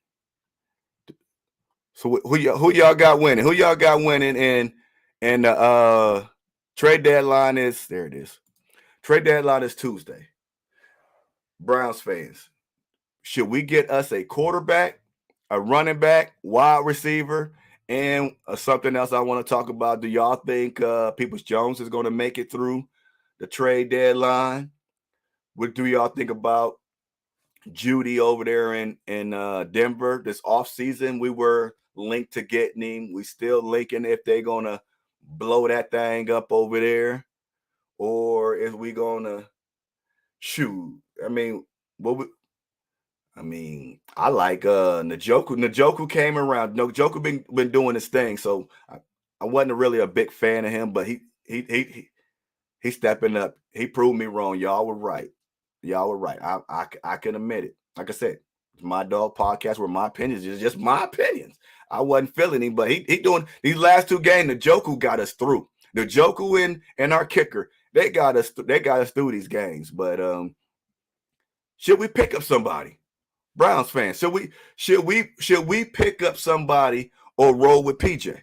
So who y'all got winning? Who y'all got winning? And the trade deadline is there. It is. Trade deadline is Tuesday. Browns fans, should we get us a quarterback, a running back, wide receiver, and something else I want to talk about? Do y'all think Peoples-Jones is going to make it through the trade deadline? What do y'all think about Judy over there in Denver this offseason? We were linked to getting him. We still linking if they're going to blow that thing up over there, or is we going to shoot? I like Njoku. Njoku came around. Njoku been doing his thing, so I wasn't really a big fan of him, but he stepping up. He proved me wrong. Y'all were right. I can admit it. Like I said, it's my dog podcast where my opinions is just my opinions. I wasn't feeling him, but he doing these last 2 games. Njoku got us through. Njoku and our kicker, they got us through these games. But should we pick up somebody? Browns fans, should we pick up somebody or roll with PJ?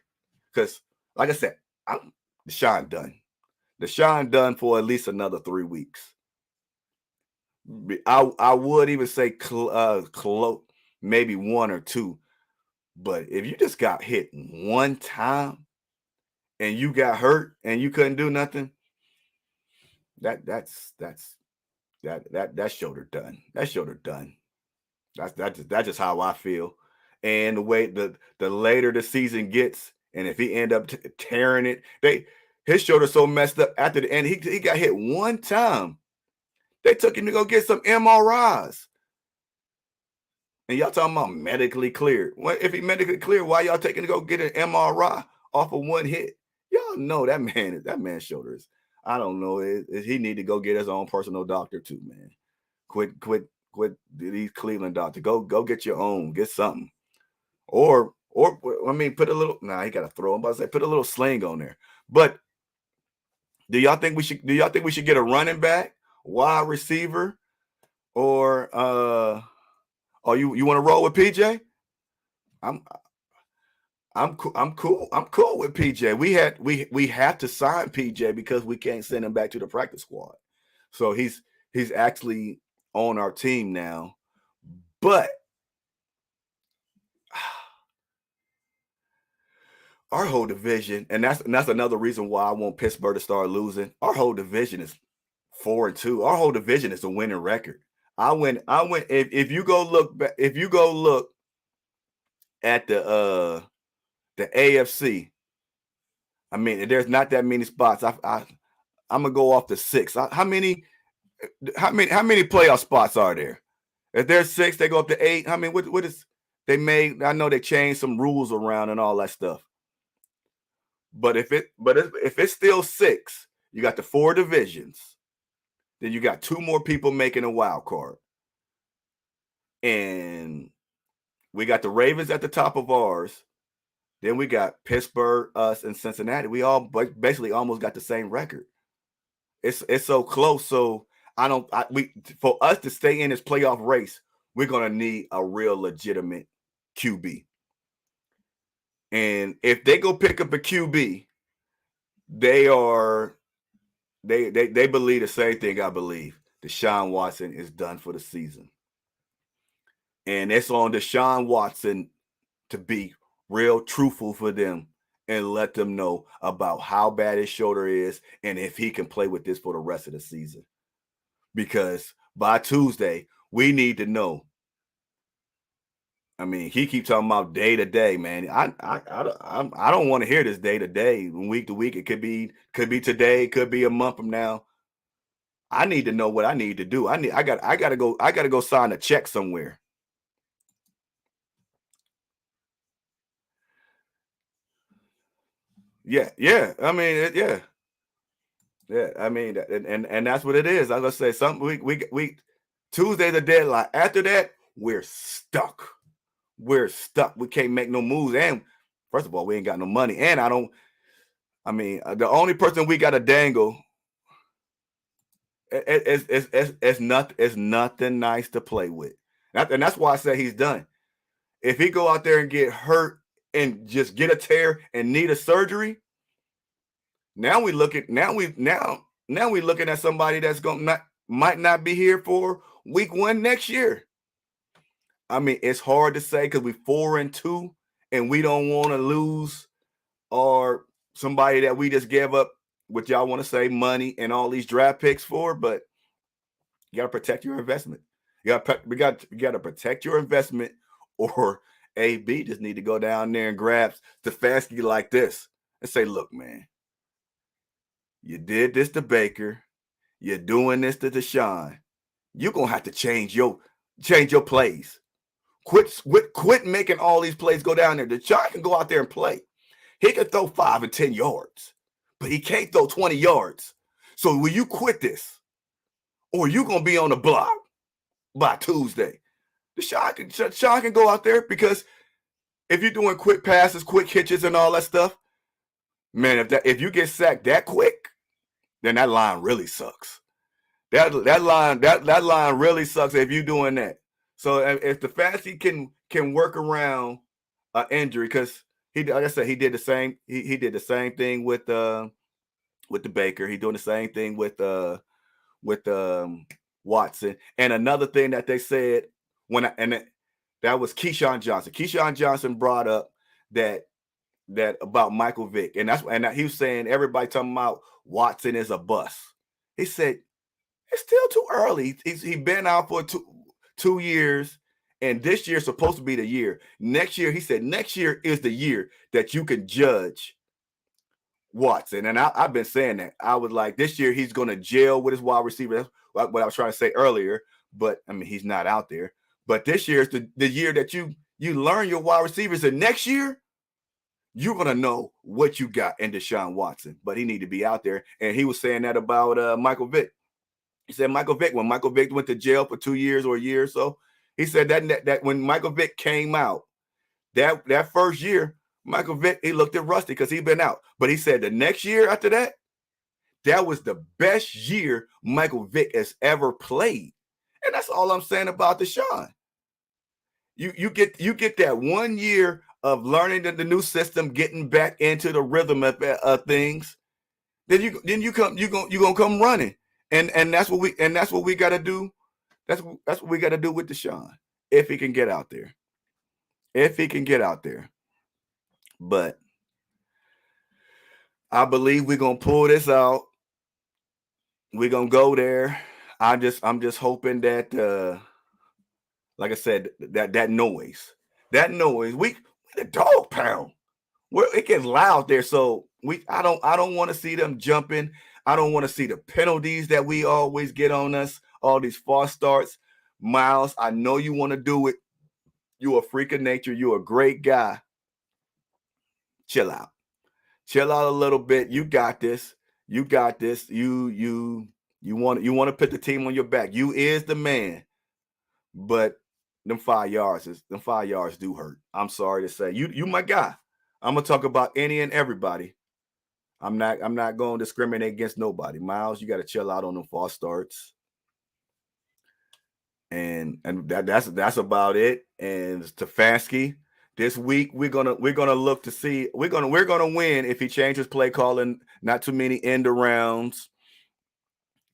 Because like I said, I'm Deshaun done. Deshaun done for at least another 3 weeks. I would even say maybe 1 or 2. But if you just got hit one time and you got hurt and you couldn't do nothing, that's shoulder done. That's shoulder done. That's just how I feel. And the way the later the season gets, and if he end up tearing it, his shoulder's so messed up after the end. He got hit one time. They took him to go get some MRIs. And y'all talking about medically cleared. Well, if he medically cleared, why y'all taking to go get an MRI off of one hit? Y'all know that man's shoulders. I don't know. He need to go get his own personal doctor too, man. Quit these Cleveland doctors. Go get your own. Get something. Or put a little. He got to throw him. But I say put a little sling on there. But do y'all think we should get a running back, wide receiver, or you want to roll with PJ? I'm cool. I'm cool with PJ. We have to sign PJ because we can't send him back to the practice squad. So he's actually on our team now. But our whole division, and that's another reason why I want Pittsburgh to start losing. Our whole division is 4-2. Our whole division is a winning record. I went. If you go look at the AFC, I mean, there's not that many spots. I'm gonna go off to 6. How many playoff spots are there? If there's 6, they go up to 8. I mean, what is they made? I know they changed some rules around and all that stuff. But if it's still 6, you got the 4 divisions. Then you got 2 more people making a wild card. And we got the Ravens at the top of ours. Then we got Pittsburgh, us, and Cincinnati. We all basically almost got the same record. It's so close. So for us to stay in this playoff race, we're gonna need a real legitimate QB. And if they go pick up a QB, they believe the same thing I believe. Deshaun Watson is done for the season. And it's on Deshaun Watson to be real truthful for them and let them know about how bad his shoulder is and if he can play with this for the rest of the season. Because by Tuesday, we need to know. I mean, he keeps talking about day to day, man. I don't want to hear this day to day, week to week. It could be today, could be a month from now. I need to know what I need to do. I gotta go sign a check somewhere. Yeah. I mean, yeah. I mean, and that's what it is. I'm gonna say something. We Tuesday the deadline. After that, we're stuck. We're stuck. We can't make no moves. And first of all, we ain't got no money. And the only person we got to dangle it's nothing nice to play with. And that's why I say he's done. If he go out there and get hurt and just get a tear and need a surgery, now we looking at somebody that's might not be here for week 1 next year. I mean, it's hard to say because we're 4-2 and we don't want to lose or somebody that we just gave up, what y'all want to say, money and all these draft picks for, but you got to protect your investment. We got to protect your investment, or AB just need to go down there and grab Stefanski like this and say, look, man, you did this to Baker. You're doing this to Deshaun. You're going to have to change your plays. Quit making all these plays go down there. Deshaun can go out there and play. He can throw 5 and 10 yards, but he can't throw 20 yards. So will you quit this? Or you going to be on the block by Tuesday? Deshaun can go out there, because if you're doing quick passes, quick hitches, and all that stuff, man, if you get sacked that quick, then that line really sucks. That line really sucks if you're doing that. So if the fantasy can work around an injury, because like I said, he did the same. He did the same thing with the Baker. He doing the same thing with Watson. And another thing that they said that was Keyshawn Johnson. Keyshawn Johnson brought up that about Michael Vick, and he was saying everybody talking about Watson is a bust. He said it's still too early. He's been out for 2 years, and this year's supposed to be the year. Next year, he said, next year is the year that you can judge Watson. And I've been saying that. I was like, this year he's going to gel with his wide receiver. That's what I was trying to say earlier. But I mean, he's not out there. But this year is the year that you learn your wide receivers, and next year you're going to know what you got in Deshaun Watson. But he need to be out there. And he was saying that about Michael Vick. He said when Michael Vick went to jail for 2 years or a year or so, he said that when Michael Vick came out, that first year, Michael Vick, he looked at rusty because he'd been out. But he said the next year after that, that was the best year Michael Vick has ever played. And that's all I'm saying about Deshaun. You get that 1 year of learning the new system, getting back into the rhythm of things. Then you're gonna come running. And that's what we got to do. That's what we got to do with Deshaun, if he can get out there. But I believe we're gonna pull this out. We're gonna go there. I'm just hoping that, like I said, that noise, we the dog pound, where it gets loud there. So I don't want to see them jumping. I don't want to see the penalties that we always get on us, all these false starts. Miles, I know you want to do it. You're a freak of nature. You're a great guy. Chill out. Chill out a little bit. You got this. You got this. You want to put the team on your back. You is the man. But them 5 yards do hurt. I'm sorry to say. You my guy. I'm gonna talk about any and everybody. I'm not going to discriminate against nobody. Miles, you got to chill out on them false starts. And that's about it. And Stefanski, this week we're gonna look to see we're gonna win if he changes play calling, not too many end arounds.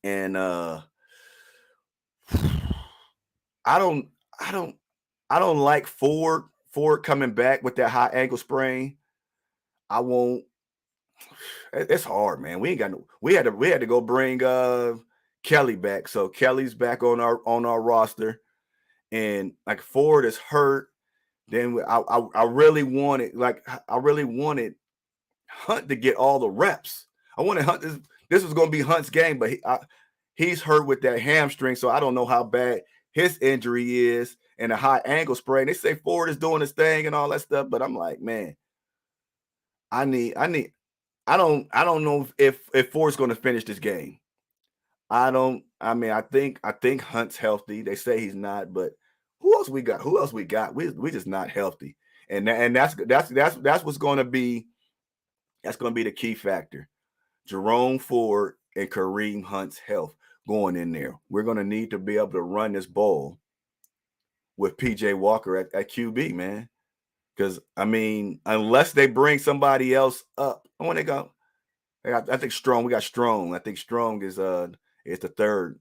And I don't like Ford coming back with that high ankle sprain. I won't. It's hard, man. We had to go bring Kelly back. So Kelly's back on our roster, and like Ford is hurt. Then I really wanted Hunt to get all the reps. I wanted Hunt. This was going to be Hunt's game, but he's hurt with that hamstring, so I don't know how bad his injury is and a high ankle sprain. They say Ford is doing his thing and all that stuff, but I'm like, man, I don't know if Ford's going to finish this game. I think Hunt's healthy. They say he's not, but who else we got? We just not healthy. And that's what's going to be the key factor. Jerome Ford and Kareem Hunt's health going in there. We're going to need to be able to run this ball with PJ Walker at QB, man. Because, unless they bring somebody else up, when they go, I think Strong. We got Strong. I think Strong is the third.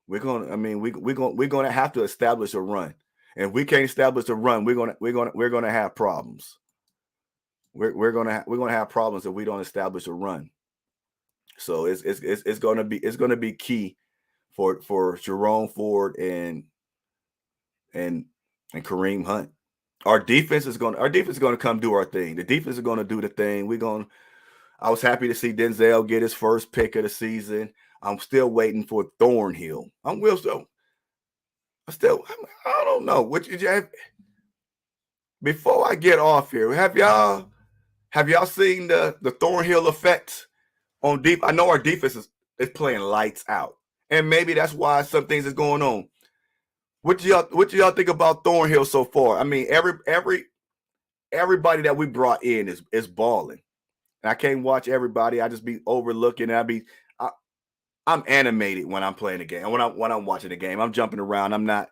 We're gonna have to establish a run, and if we can't establish a run, we're gonna have problems. We're gonna have problems if we don't establish a run. So it's gonna be key for Jerome Ford and Kareem Hunt. Our defense is gonna come do our thing. The defense is gonna do the thing. I was happy to see Denzel get his first pick of the season. I'm still waiting for Thornhill. I don't know. Before I get off here, have y'all seen the Thornhill effect on deep? I know our defense is playing lights out, and maybe that's why some things is going on. What do y'all think about Thornhill so far? Everybody that we brought in is balling. And I can't watch everybody. I just be overlooking. I'm animated when I'm playing the game. When I'm watching the game, I'm jumping around. I'm not.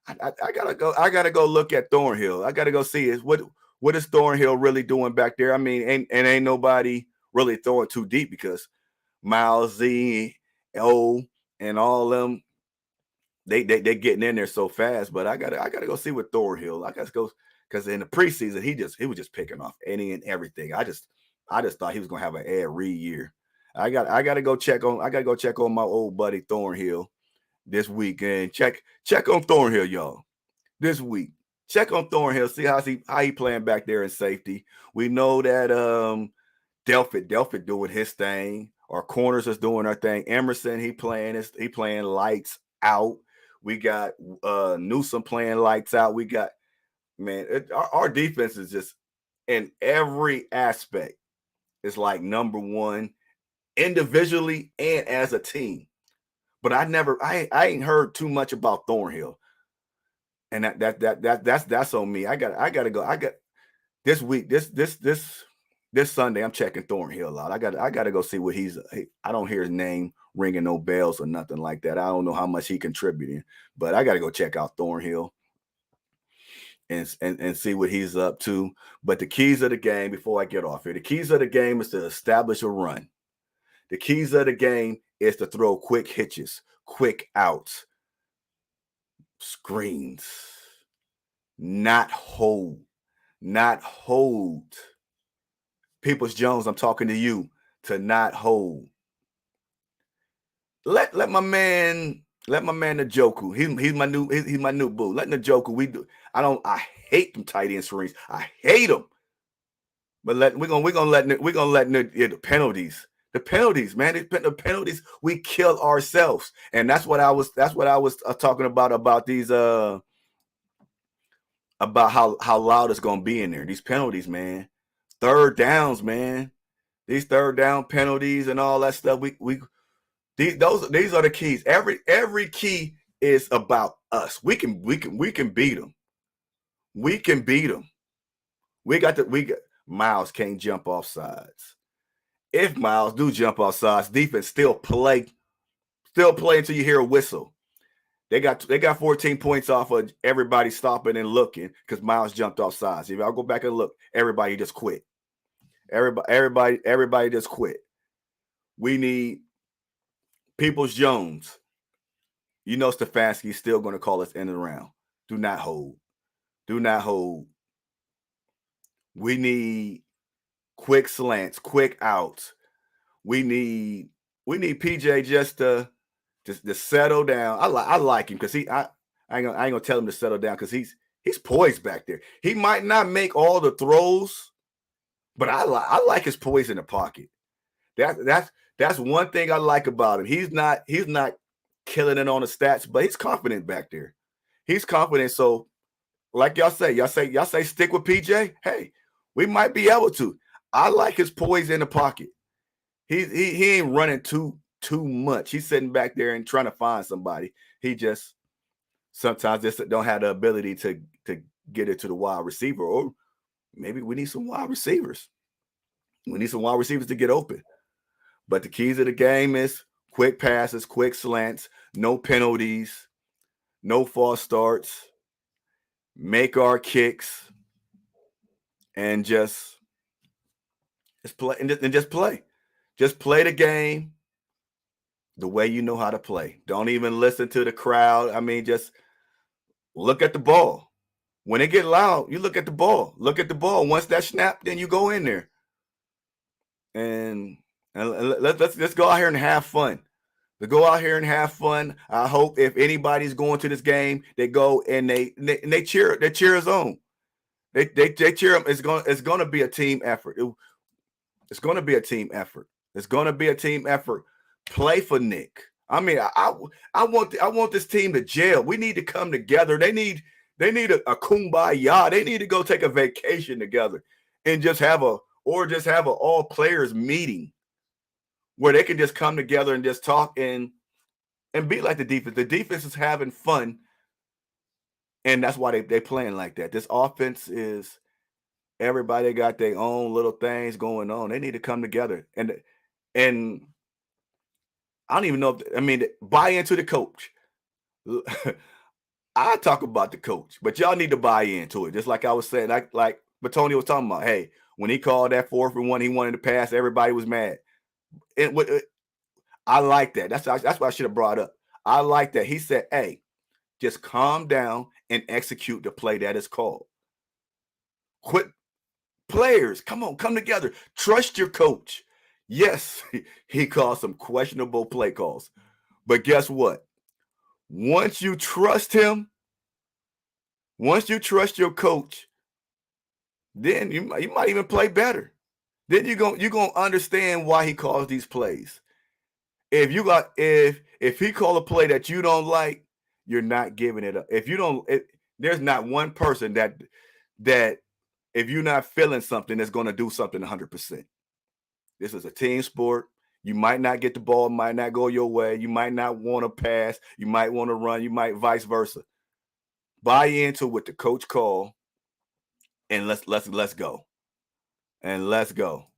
I gotta go look at Thornhill. I gotta go see what is Thornhill really doing back there. Ain't nobody really throwing too deep because Miles Z, O, and all them they getting in there so fast. But I gotta go see what Thornhill. I gotta go because in the preseason he was just picking off any and everything. I just thought he was gonna have an Ed Reed year. I gotta go check on my old buddy Thornhill this weekend. Check on Thornhill, y'all. This week. Check on Thornhill. See how he playing back there in safety. We know that Delpit doing his thing. Our corners is doing our thing. Emerson, he playing lights out. We got Newsom playing lights out. We got our defense is just in every aspect. It's like number one individually and as a team. But I ain't heard too much about Thornhill. And that's on me. I gotta go. I got this week, this Sunday, I'm checking Thornhill out. I gotta go see what I don't hear his name ringing no bells or nothing like that. I don't know how much he contributing, but I gotta go check out Thornhill and see what he's up to. But the keys of the game, before I get off here, the keys of the game is to establish a run. The keys of the game is to throw quick hitches, quick outs, screens, not hold. Peoples-Jones, I'm talking to you, to not hold. Let my man Njoku. He's my new boo. Let Njoku. I hate them tight end screens. I hate them. But we're gonna let the penalties. The penalties, man. The penalties, we kill ourselves. And that's what I was talking about these about how loud it's gonna be in there. These penalties, man. Third downs, man. These third down penalties and all that stuff. These are the keys. Every key is about us. We can beat them. We can beat them. Miles can't jump off sides. If Miles do jump off sides, defense still play until you hear a whistle. They got 14 points off of everybody stopping and looking because Miles jumped off sides. If y'all go back and look, everybody just quit. Everybody just quit. We need Peoples-Jones. You know Stefanski's still going to call us in and around. Do not hold. We need quick slants, quick outs. We need PJ just to settle down. I like him because I ain't gonna tell him to settle down because he's poised back there. He might not make all the throws, but I like his poise in the pocket. That's one thing I like about him. He's not killing it on the stats, but he's confident back there. He's confident. So, like y'all say stick with PJ. Hey, we might be able to. I like his poise in the pocket. He ain't running too much. He's sitting back there and trying to find somebody. He just sometimes just don't have the ability to get it to the wide receiver, or maybe we need some wide receivers. We need some wide receivers to get open. But the keys of the game is quick passes, quick slants, no penalties, no false starts, make our kicks, and just play and just play. Just play the game the way you know how to play. Don't even listen to the crowd. I mean, just look at the ball. When it get loud, you look at the ball. Look at the ball. Once that snap, then you go in there. And let's go out here and have fun. Go out here and have fun. I hope if anybody's going to this game, they go and they cheer us on. They cheer them. It's going to be a team effort. It's going to be a team effort. It's going to be a team effort. Play for Nick. I mean, I want this team to gel. We need to come together. They need a kumbaya. They need to go take a vacation together and just have a all players meeting where they can just come together and just talk and be like the defense. The defense is having fun, and that's why they playing like that. This offense is everybody got their own little things going on. They need to come together and I don't even know buy into the coach. I talk about the coach, but y'all need to buy into it. Just like I was saying, like Tony was talking about. Hey, when he called that 4th and 1, he wanted to pass. Everybody was mad. I like that. That's what I should have brought up. I like that. He said, "Hey, just calm down and execute the play that is called. Quit, players. Come together. Trust your coach." Yes, he called some questionable play calls, but guess what? Once you trust him, once you trust your coach, then you might even play better. Then you're gonna understand why he calls these plays. If he call a play that you don't like, you're not giving it up. There's not one person that if you're not feeling something, that's going to do something 100%. This is a team sport. You might not get the ball, might not go your way. You might not want to pass. You might want to run. You might vice versa. Buy into what the coach call, and let's go. And let's go.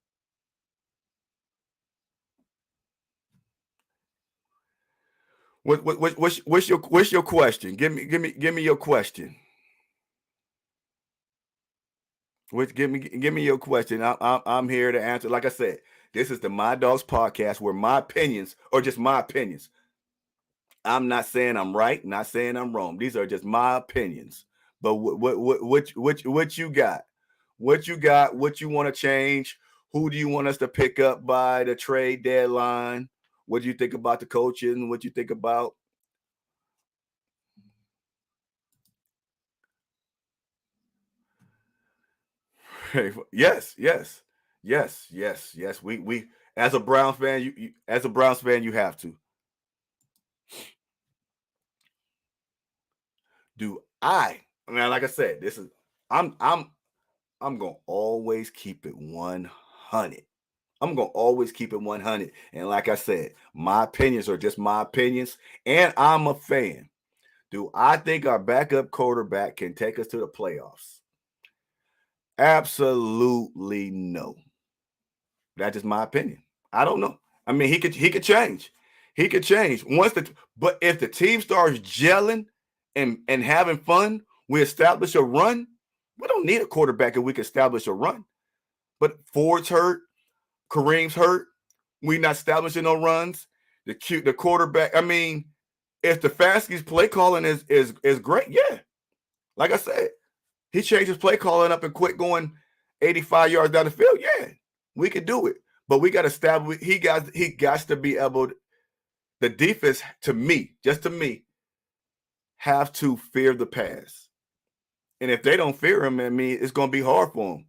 What's your question? Give me your question. Give me your question. I'm here to answer. Like I said, this is the My Dogs podcast where my opinions are just my opinions. I'm not saying I'm right, not saying I'm wrong. These are just my opinions. But what you got? What you got? What you want to change? Who do you want us to pick up by the trade deadline? What do you think about the coaching? What do you think about? Yes, yes, yes, yes, yes. We as a Browns fan, you have to. Now, like I said, this is I'm gonna always keep it 100. I'm gonna always keep it 100. And like I said, my opinions are just my opinions, and I'm a fan. Do I think our backup quarterback can take us to the playoffs? Absolutely no. That's just my opinion. I don't know. I mean, he could change. He could change but if the team starts gelling and having fun, we establish a run. We don't need a quarterback if we can establish a run. But Ford's hurt, Kareem's hurt. We not establishing no runs. The quarterback. I mean, if the Stefanski's play calling is great, yeah. Like I said, he changed his play calling up and quit going 85 yards down the field. Yeah, we could do it. But we got to establish. He got to be able. The defense, just to me, have to fear the pass. And if they don't fear him, I mean, it's going to be hard for him.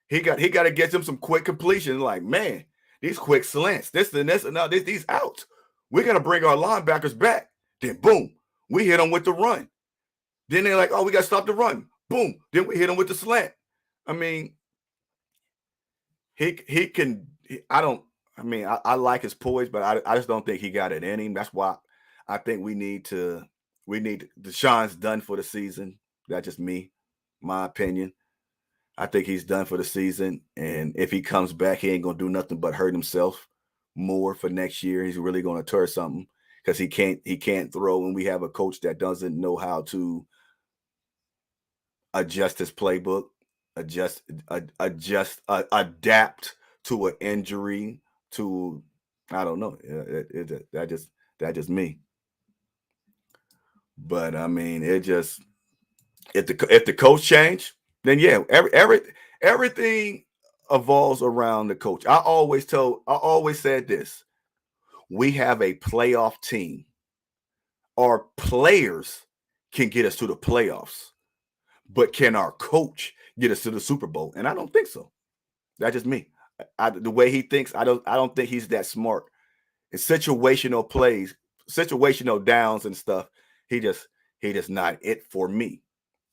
He got to get them some quick completions. Like, man, these quick slants, this and this and now these outs. We got to bring our linebackers back. Then boom, we hit them with the run. Then they're like, oh, we got to stop the run. Boom. Then we hit them with the slant. I mean, he can. I like his poise, but I just don't think he got it in him. That's why I think we need Deshaun's done for the season. That's just me, my opinion. I think he's done for the season. And if he comes back, he ain't going to do nothing but hurt himself more for next year. He's really going to tear something because he can't throw. And we have a coach that doesn't know how to adjust his playbook, adapt to an injury, to, I don't know. That just me. But I mean, it just, if the coach change, then yeah, everything evolves around the coach. I always said this: we have a playoff team. Our players can get us to the playoffs, but can our coach get us to the Super Bowl? And I don't think so. That's just me. The way he thinks, I don't think he's that smart. In situational plays, situational downs and stuff, he just not it for me.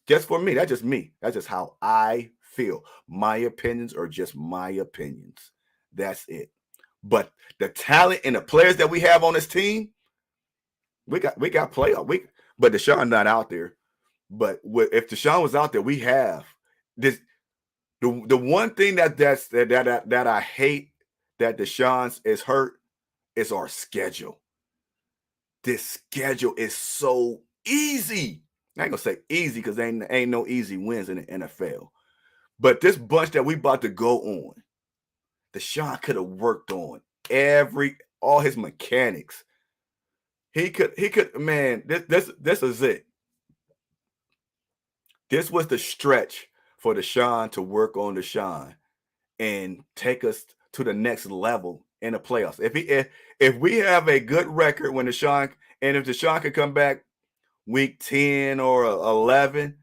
Just for me. That's just me. That's just how I feel. My opinions are just my opinions. That's it. But the talent and the players that we have on this team, we got playoff. But Deshaun not out there. But if Deshaun was out there, we have this. The one thing that I hate that Deshaun's is hurt is our schedule. This schedule is so easy. I ain't gonna say easy because there ain't no easy wins in the NFL. But this bunch that we about to go on, Deshaun could have worked on all his mechanics. He could, man, this is it. This was the stretch for Deshaun to work on Deshaun and take us to the next level in the playoffs. If we have a good record when Deshaun, and if Deshaun can come back week 10 or 11,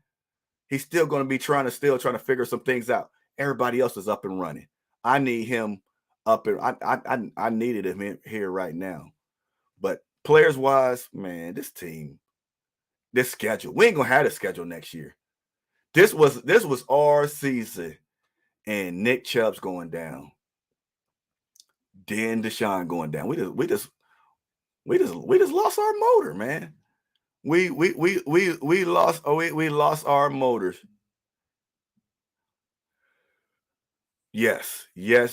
he's still going to be trying to figure some things out. Everybody else is up and running. I need him up, and I needed him here right now. But players wise, man, this team, this schedule, we ain't gonna have a schedule next year. This was our season, and Nick Chubb's going down. Then Deshaun going down. We just lost our motor, man. We lost our motors. Yes. You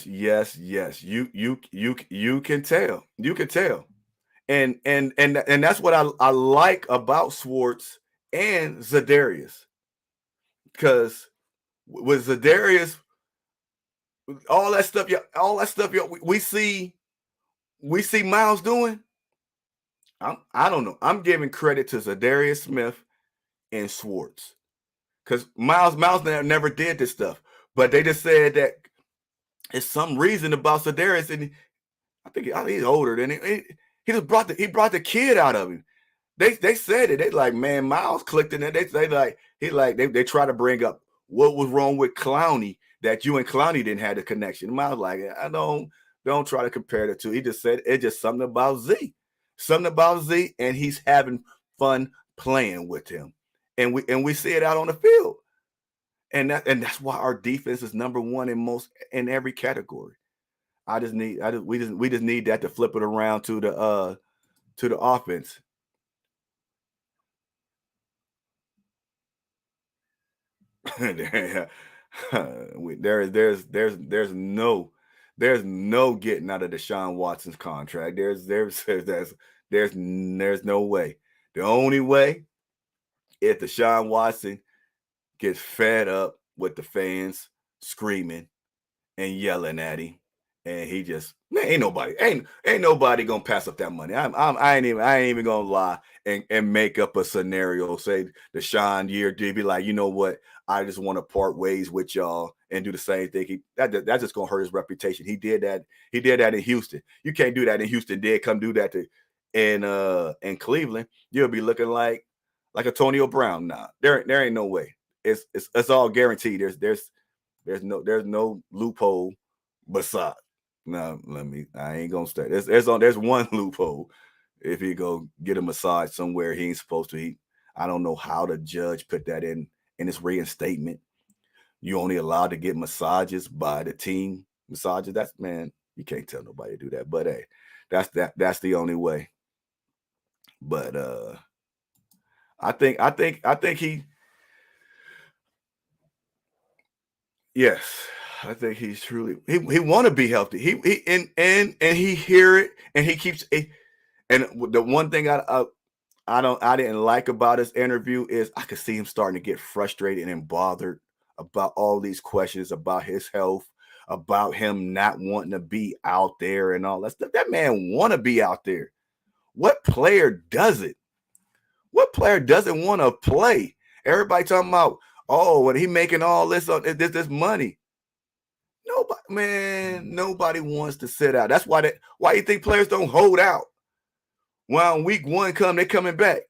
can tell. You can tell. And that's what I like about Schwartz and Zadarius. Because with Zadarius, all that stuff, we see Miles doing. I don't know. I'm giving credit to Zadarius Smith and Schwartz, because Miles never did this stuff, but they just said that it's some reason about Zadarius, and I think he's older than he just brought the kid out of him. They said it. They like, man, Miles clicked in there. They try to bring up what was wrong with Clowney that you and Clowney didn't have the connection. And I was like, I don't try to compare the two. He just said it's just something about Z. Something about Z, and he's having fun playing with him. And we see it out on the field. And that's why our defense is number one in every category. We just need that to flip it around to the offense. there's no getting out of Deshaun Watson's contract. There's no way. The only way if Deshaun Watson gets fed up with the fans screaming and yelling at him, and he just ain't nobody gonna pass up that money. I ain't even gonna lie and make up a scenario. Say Deshaun year D be like, you know what? I just want to part ways with y'all and do the same thing. That's just gonna hurt his reputation. He did that in Houston. You can't do that in Houston. Did come do that in Cleveland. You'll be looking like Antonio Brown. Nah, there ain't no way. It's all guaranteed. There's no loophole beside. No, I ain't gonna stay. There's one loophole. If he go get a massage somewhere he ain't supposed to. I don't know how the judge put that in his reinstatement. You only allowed to get massages by the team massages. You can't tell nobody to do that. But hey, that's the only way. But I think he. Yes, I think he's truly he want to be healthy. He he hear it and he keeps it. And the one thing I didn't like about his interview is I could see him starting to get frustrated and bothered about all these questions about his health, about him not wanting to be out there and all that stuff. That man want to be out there. What player does it? What player doesn't want to play? Everybody talking about, oh, when he making all this money. Nobody wants to sit out. That's why you think players don't hold out. When week one they're coming back.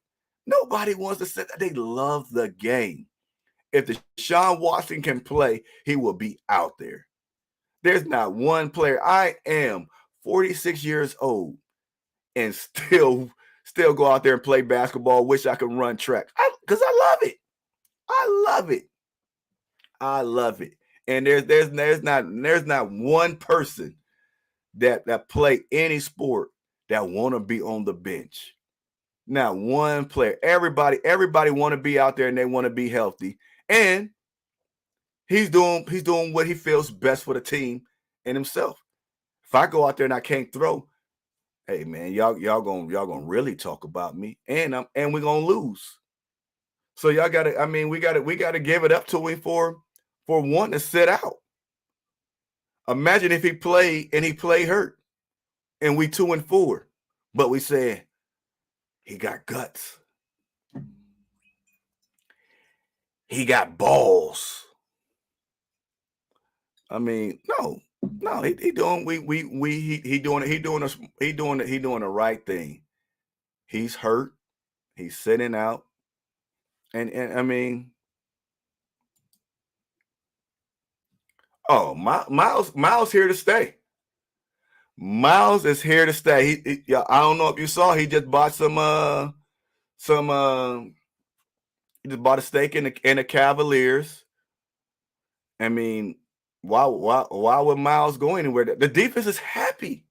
Nobody wants to sit out. They love the game. If Deshaun Watson can play, he will be out there. There's not one player. I am 46 years old and still go out there and play basketball. Wish I could run track because I love it. I love it. And there's not one person that play any sport that want to be on the bench. Not one player. Everybody want to be out there and they want to be healthy. And he's doing what he feels best for the team and himself. If I go out there and I can't throw, hey man, y'all gonna really talk about me, and we're gonna lose. So we gotta give it up to him for wanting to sit out. Imagine if he played hurt, and we 2-4, but we said he got guts, he got balls. No, he doing the right thing. He's hurt. He's sitting out. And Miles here to stay. Miles is here to stay. I don't know if you saw, he just bought he just bought a stake in the Cavaliers. Why would Miles go anywhere? The defense is happy.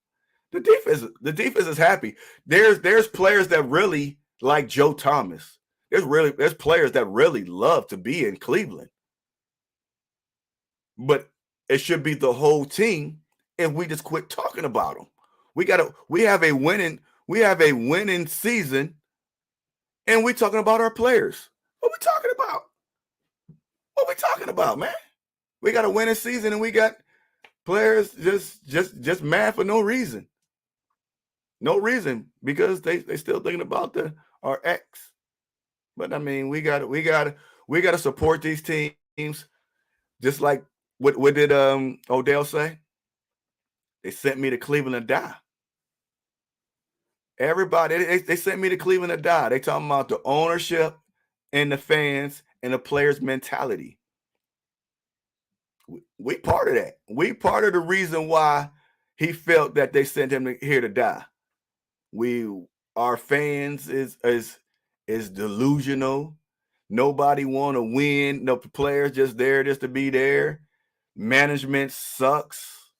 The defense is happy. There's players that really like Joe Thomas. There's players that really love to be in Cleveland. But it should be the whole team if we just quit talking about them. We have a winning season, and we're talking about our players. What we talking about, man? We got a winning season and we got players just mad for no reason. No reason, because they still thinking about our ex. But we gotta support these teams. Just like what did Odell say? They sent me to Cleveland to die. Everybody, they sent me to Cleveland to die. They talking about the ownership and the fans and the players' mentality. We part of that. We part of the reason why he felt that they sent him here to die. Our fans is delusional. Nobody want to win. No players just there just to be there. Management sucks.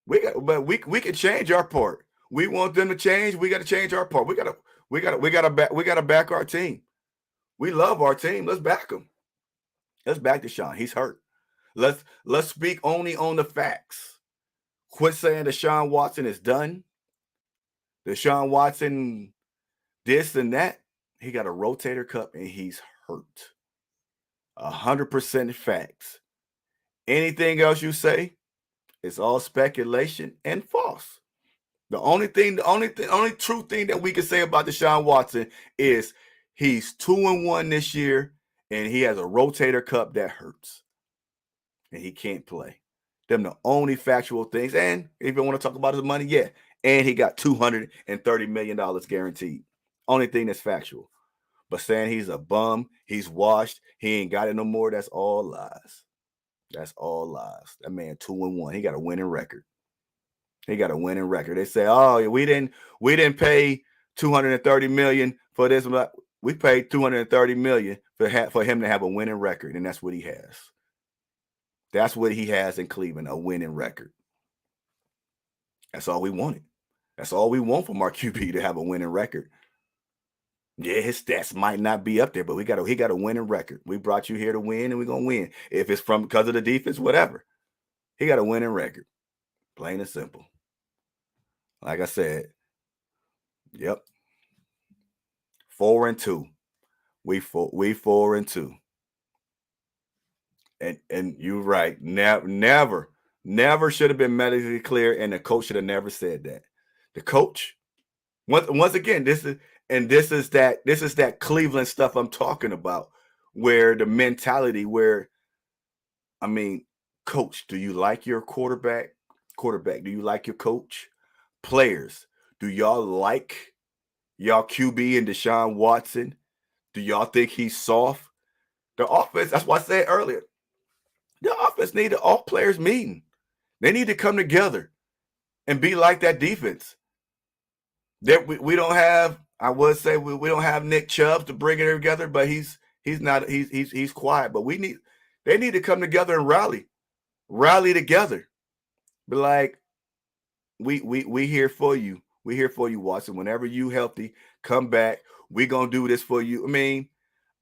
But we can change our part. We want them to change. We got to change our part. We gotta back our team. We love our team. Let's back them. Let's back Deshaun. He's hurt. Let's speak only on the facts. Quit saying Deshaun Watson is done. Deshaun Watson, this and that. He got a rotator cuff and he's hurt. 100% facts. Anything else you say, it's all speculation and false. The only true thing that we can say about Deshaun Watson is he's 2-1 this year, and he has a rotator cuff that hurts, and he can't play. Them the only factual things. And if you want to talk about his money, yeah. And he got $230 million guaranteed. Only thing that's factual. But saying he's a bum, he's washed, he ain't got it no more, that's all lies. That's all lies. That man 2-1. He got a winning record. They say, "Oh, we didn't pay $230 million for this." We paid $230 million for him to have a winning record, and that's what he has. That's what he has in Cleveland, a winning record. That's all we wanted. That's all we want from our QB, to have a winning record. Yeah, his stats might not be up there, but he got a winning record. We brought you here to win, and we're gonna win. If it's because of the defense, whatever. He got a winning record. Plain and simple. Like I said, yep. 4-2. We 4-2. And you're right. Never should have been medically clear, and the coach should have never said that. The coach, once again, this is that Cleveland stuff I'm talking about, where the mentality, coach, do you like your quarterback? Quarterback, do you like your coach? Players, do y'all like y'all QB and Deshaun Watson? Do y'all think he's soft? The offense, that's why I said earlier, the offense need all players meeting. They need to come together and be like that defense. That we don't have, I would say we don't have Nick Chubb to bring it together, but he's quiet. But they need to come together and rally together. Be like, we here for you. We here for you, Watson. Whenever you healthy, come back. We gonna do this for you.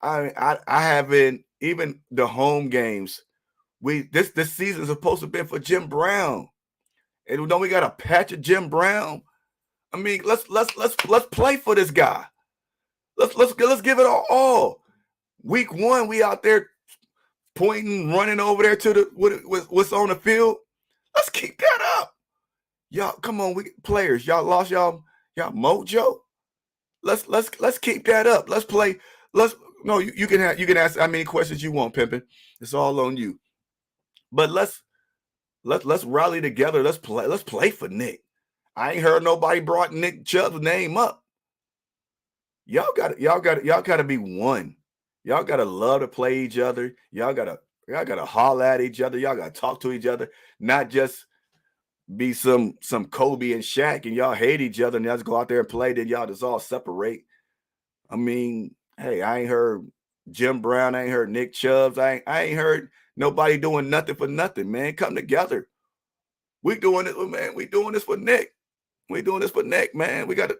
I haven't, even the home games. This season is supposed to have been for Jim Brown, and don't we got a patch of Jim Brown? Let's play for this guy. Let's give it all. Week 1, we out there pointing, running over there to what's on the field. Let's keep that up. Y'all, come on, players. Y'all lost y'all mojo. Let's keep that up. Let's play. You can ask how many questions you want, Pimpin'. It's all on you. But let's rally together. Let's play for Nick. I ain't heard nobody brought Nick Chubb's name up. Y'all gotta be one. Y'all gotta love to play each other. Y'all gotta holler at each other. Y'all gotta talk to each other, not just be some Kobe and Shaq and y'all hate each other and y'all just go out there and play, then y'all just all separate. Hey, I ain't heard Jim Brown, I ain't heard Nick Chubbs, I ain't heard nobody doing nothing for nothing, man. Come together. We doing it, man. We doing this for Nick. We doing this for Nick, man. We got to.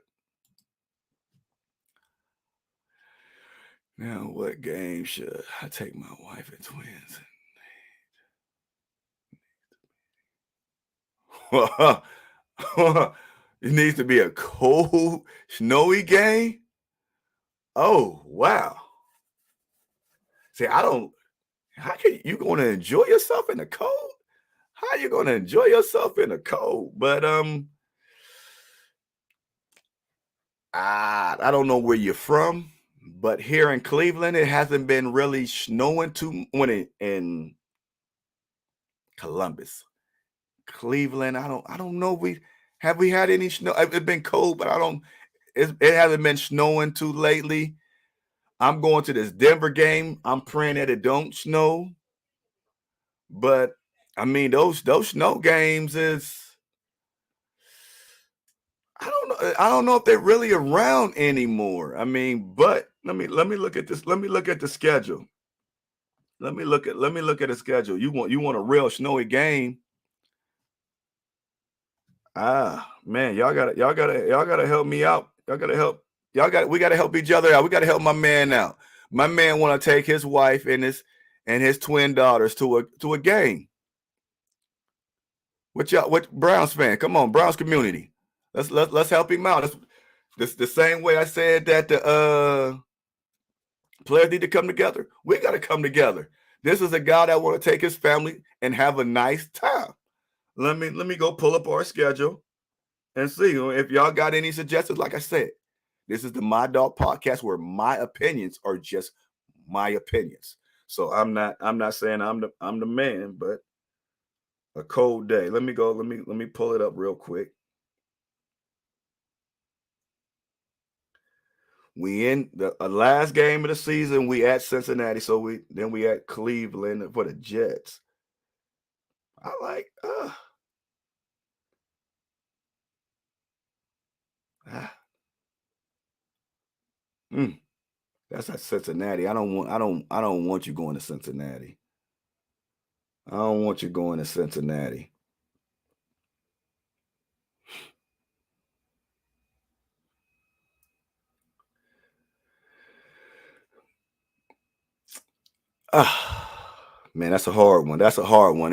Now, what game should I take my wife and twins? It needs to be a cold, snowy game. Oh, wow. See, how can you going to enjoy yourself in the cold? How are you going to enjoy yourself in the cold? But I don't know where you're from, but here in Cleveland, it hasn't been really snowing too when in Columbus. Cleveland, I don't know. We had any snow. It's been cold, but it hasn't been snowing too lately. I'm going to this Denver game. I'm praying that it don't snow. But I mean, those snow games is I don't know if they're really around anymore. I mean, but let me look at this. Let me look at the schedule. Let me look at the schedule. You want a real snowy game? Ah, man, y'all gotta help me out. We gotta help each other out. We gotta help my man out. My man want to take his wife and his twin daughters to a game. What Browns fan? Come on, Browns community. Let's help him out. That's the same way I said that the players need to come together. We got to come together. This is a guy that want to take his family and have a nice time. Let me go pull up our schedule and see if y'all got any suggestions. Like I said, this is the My Dog podcast where my opinions are just my opinions. So I'm not saying I'm the man, but a cold day. Let me pull it up real quick. We in the last game of the season. We at Cincinnati, so we at Cleveland for the Jets. I like that's at Cincinnati. I don't want you going to Cincinnati. I don't want you going to Cincinnati. Man, that's a hard one.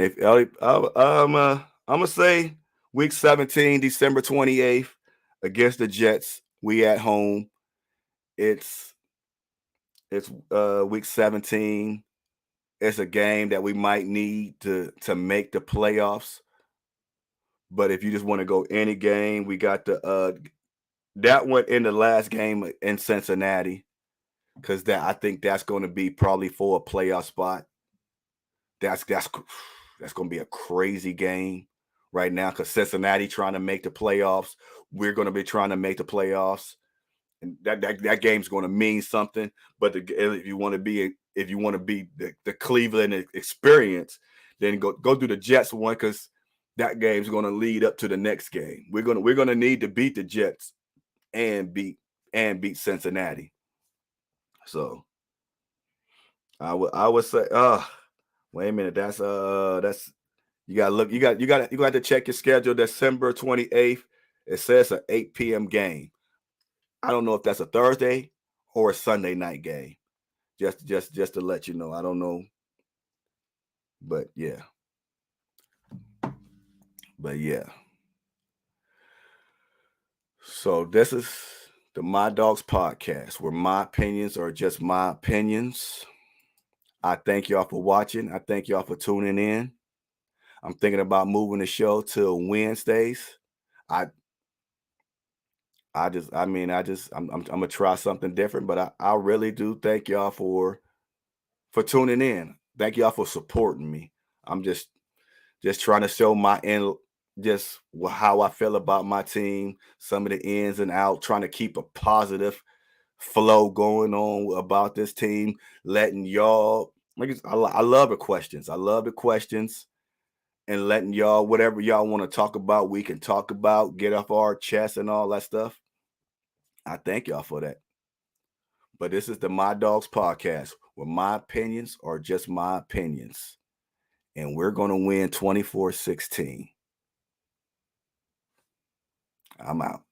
If I'm gonna say week 17, December 28th, against the Jets. We at home. It's week 17. It's a game that we might need to make the playoffs. But if you just want to go any game, we got that one in the last game in Cincinnati, because I think that's going to be probably for a playoff spot. That's going to be a crazy game right now, because Cincinnati trying to make the playoffs. We're going to be trying to make the playoffs, and that game's going to mean something. But if you want to be the Cleveland experience, then go do the Jets one, because that game's going to lead up to the next game. We're gonna need to beat the Jets and beat Cincinnati. So I would say, wait a minute, that's you got to check your schedule. December 28th. It says an 8 p.m. game. I don't know if that's a Thursday or a Sunday night game. Just to let you know. I don't know. But yeah. So this is the My Dogs podcast, where my opinions are just my opinions. I thank y'all for watching. I thank y'all for tuning in. I'm thinking about moving the show to Wednesdays. I'm gonna try something different, but I really do thank y'all for tuning in. Thank y'all for supporting me. I'm just trying to show my end, just how I feel about my team, some of the ins and outs, trying to keep a positive flow going on about this team, letting y'all, I love the questions. I love the questions, and letting y'all, whatever y'all want to talk about, we can talk about, get off our chest and all that stuff. I thank y'all for that. But this is the My Dogs podcast, where my opinions are just my opinions. And we're going to win 24-16. I'm out.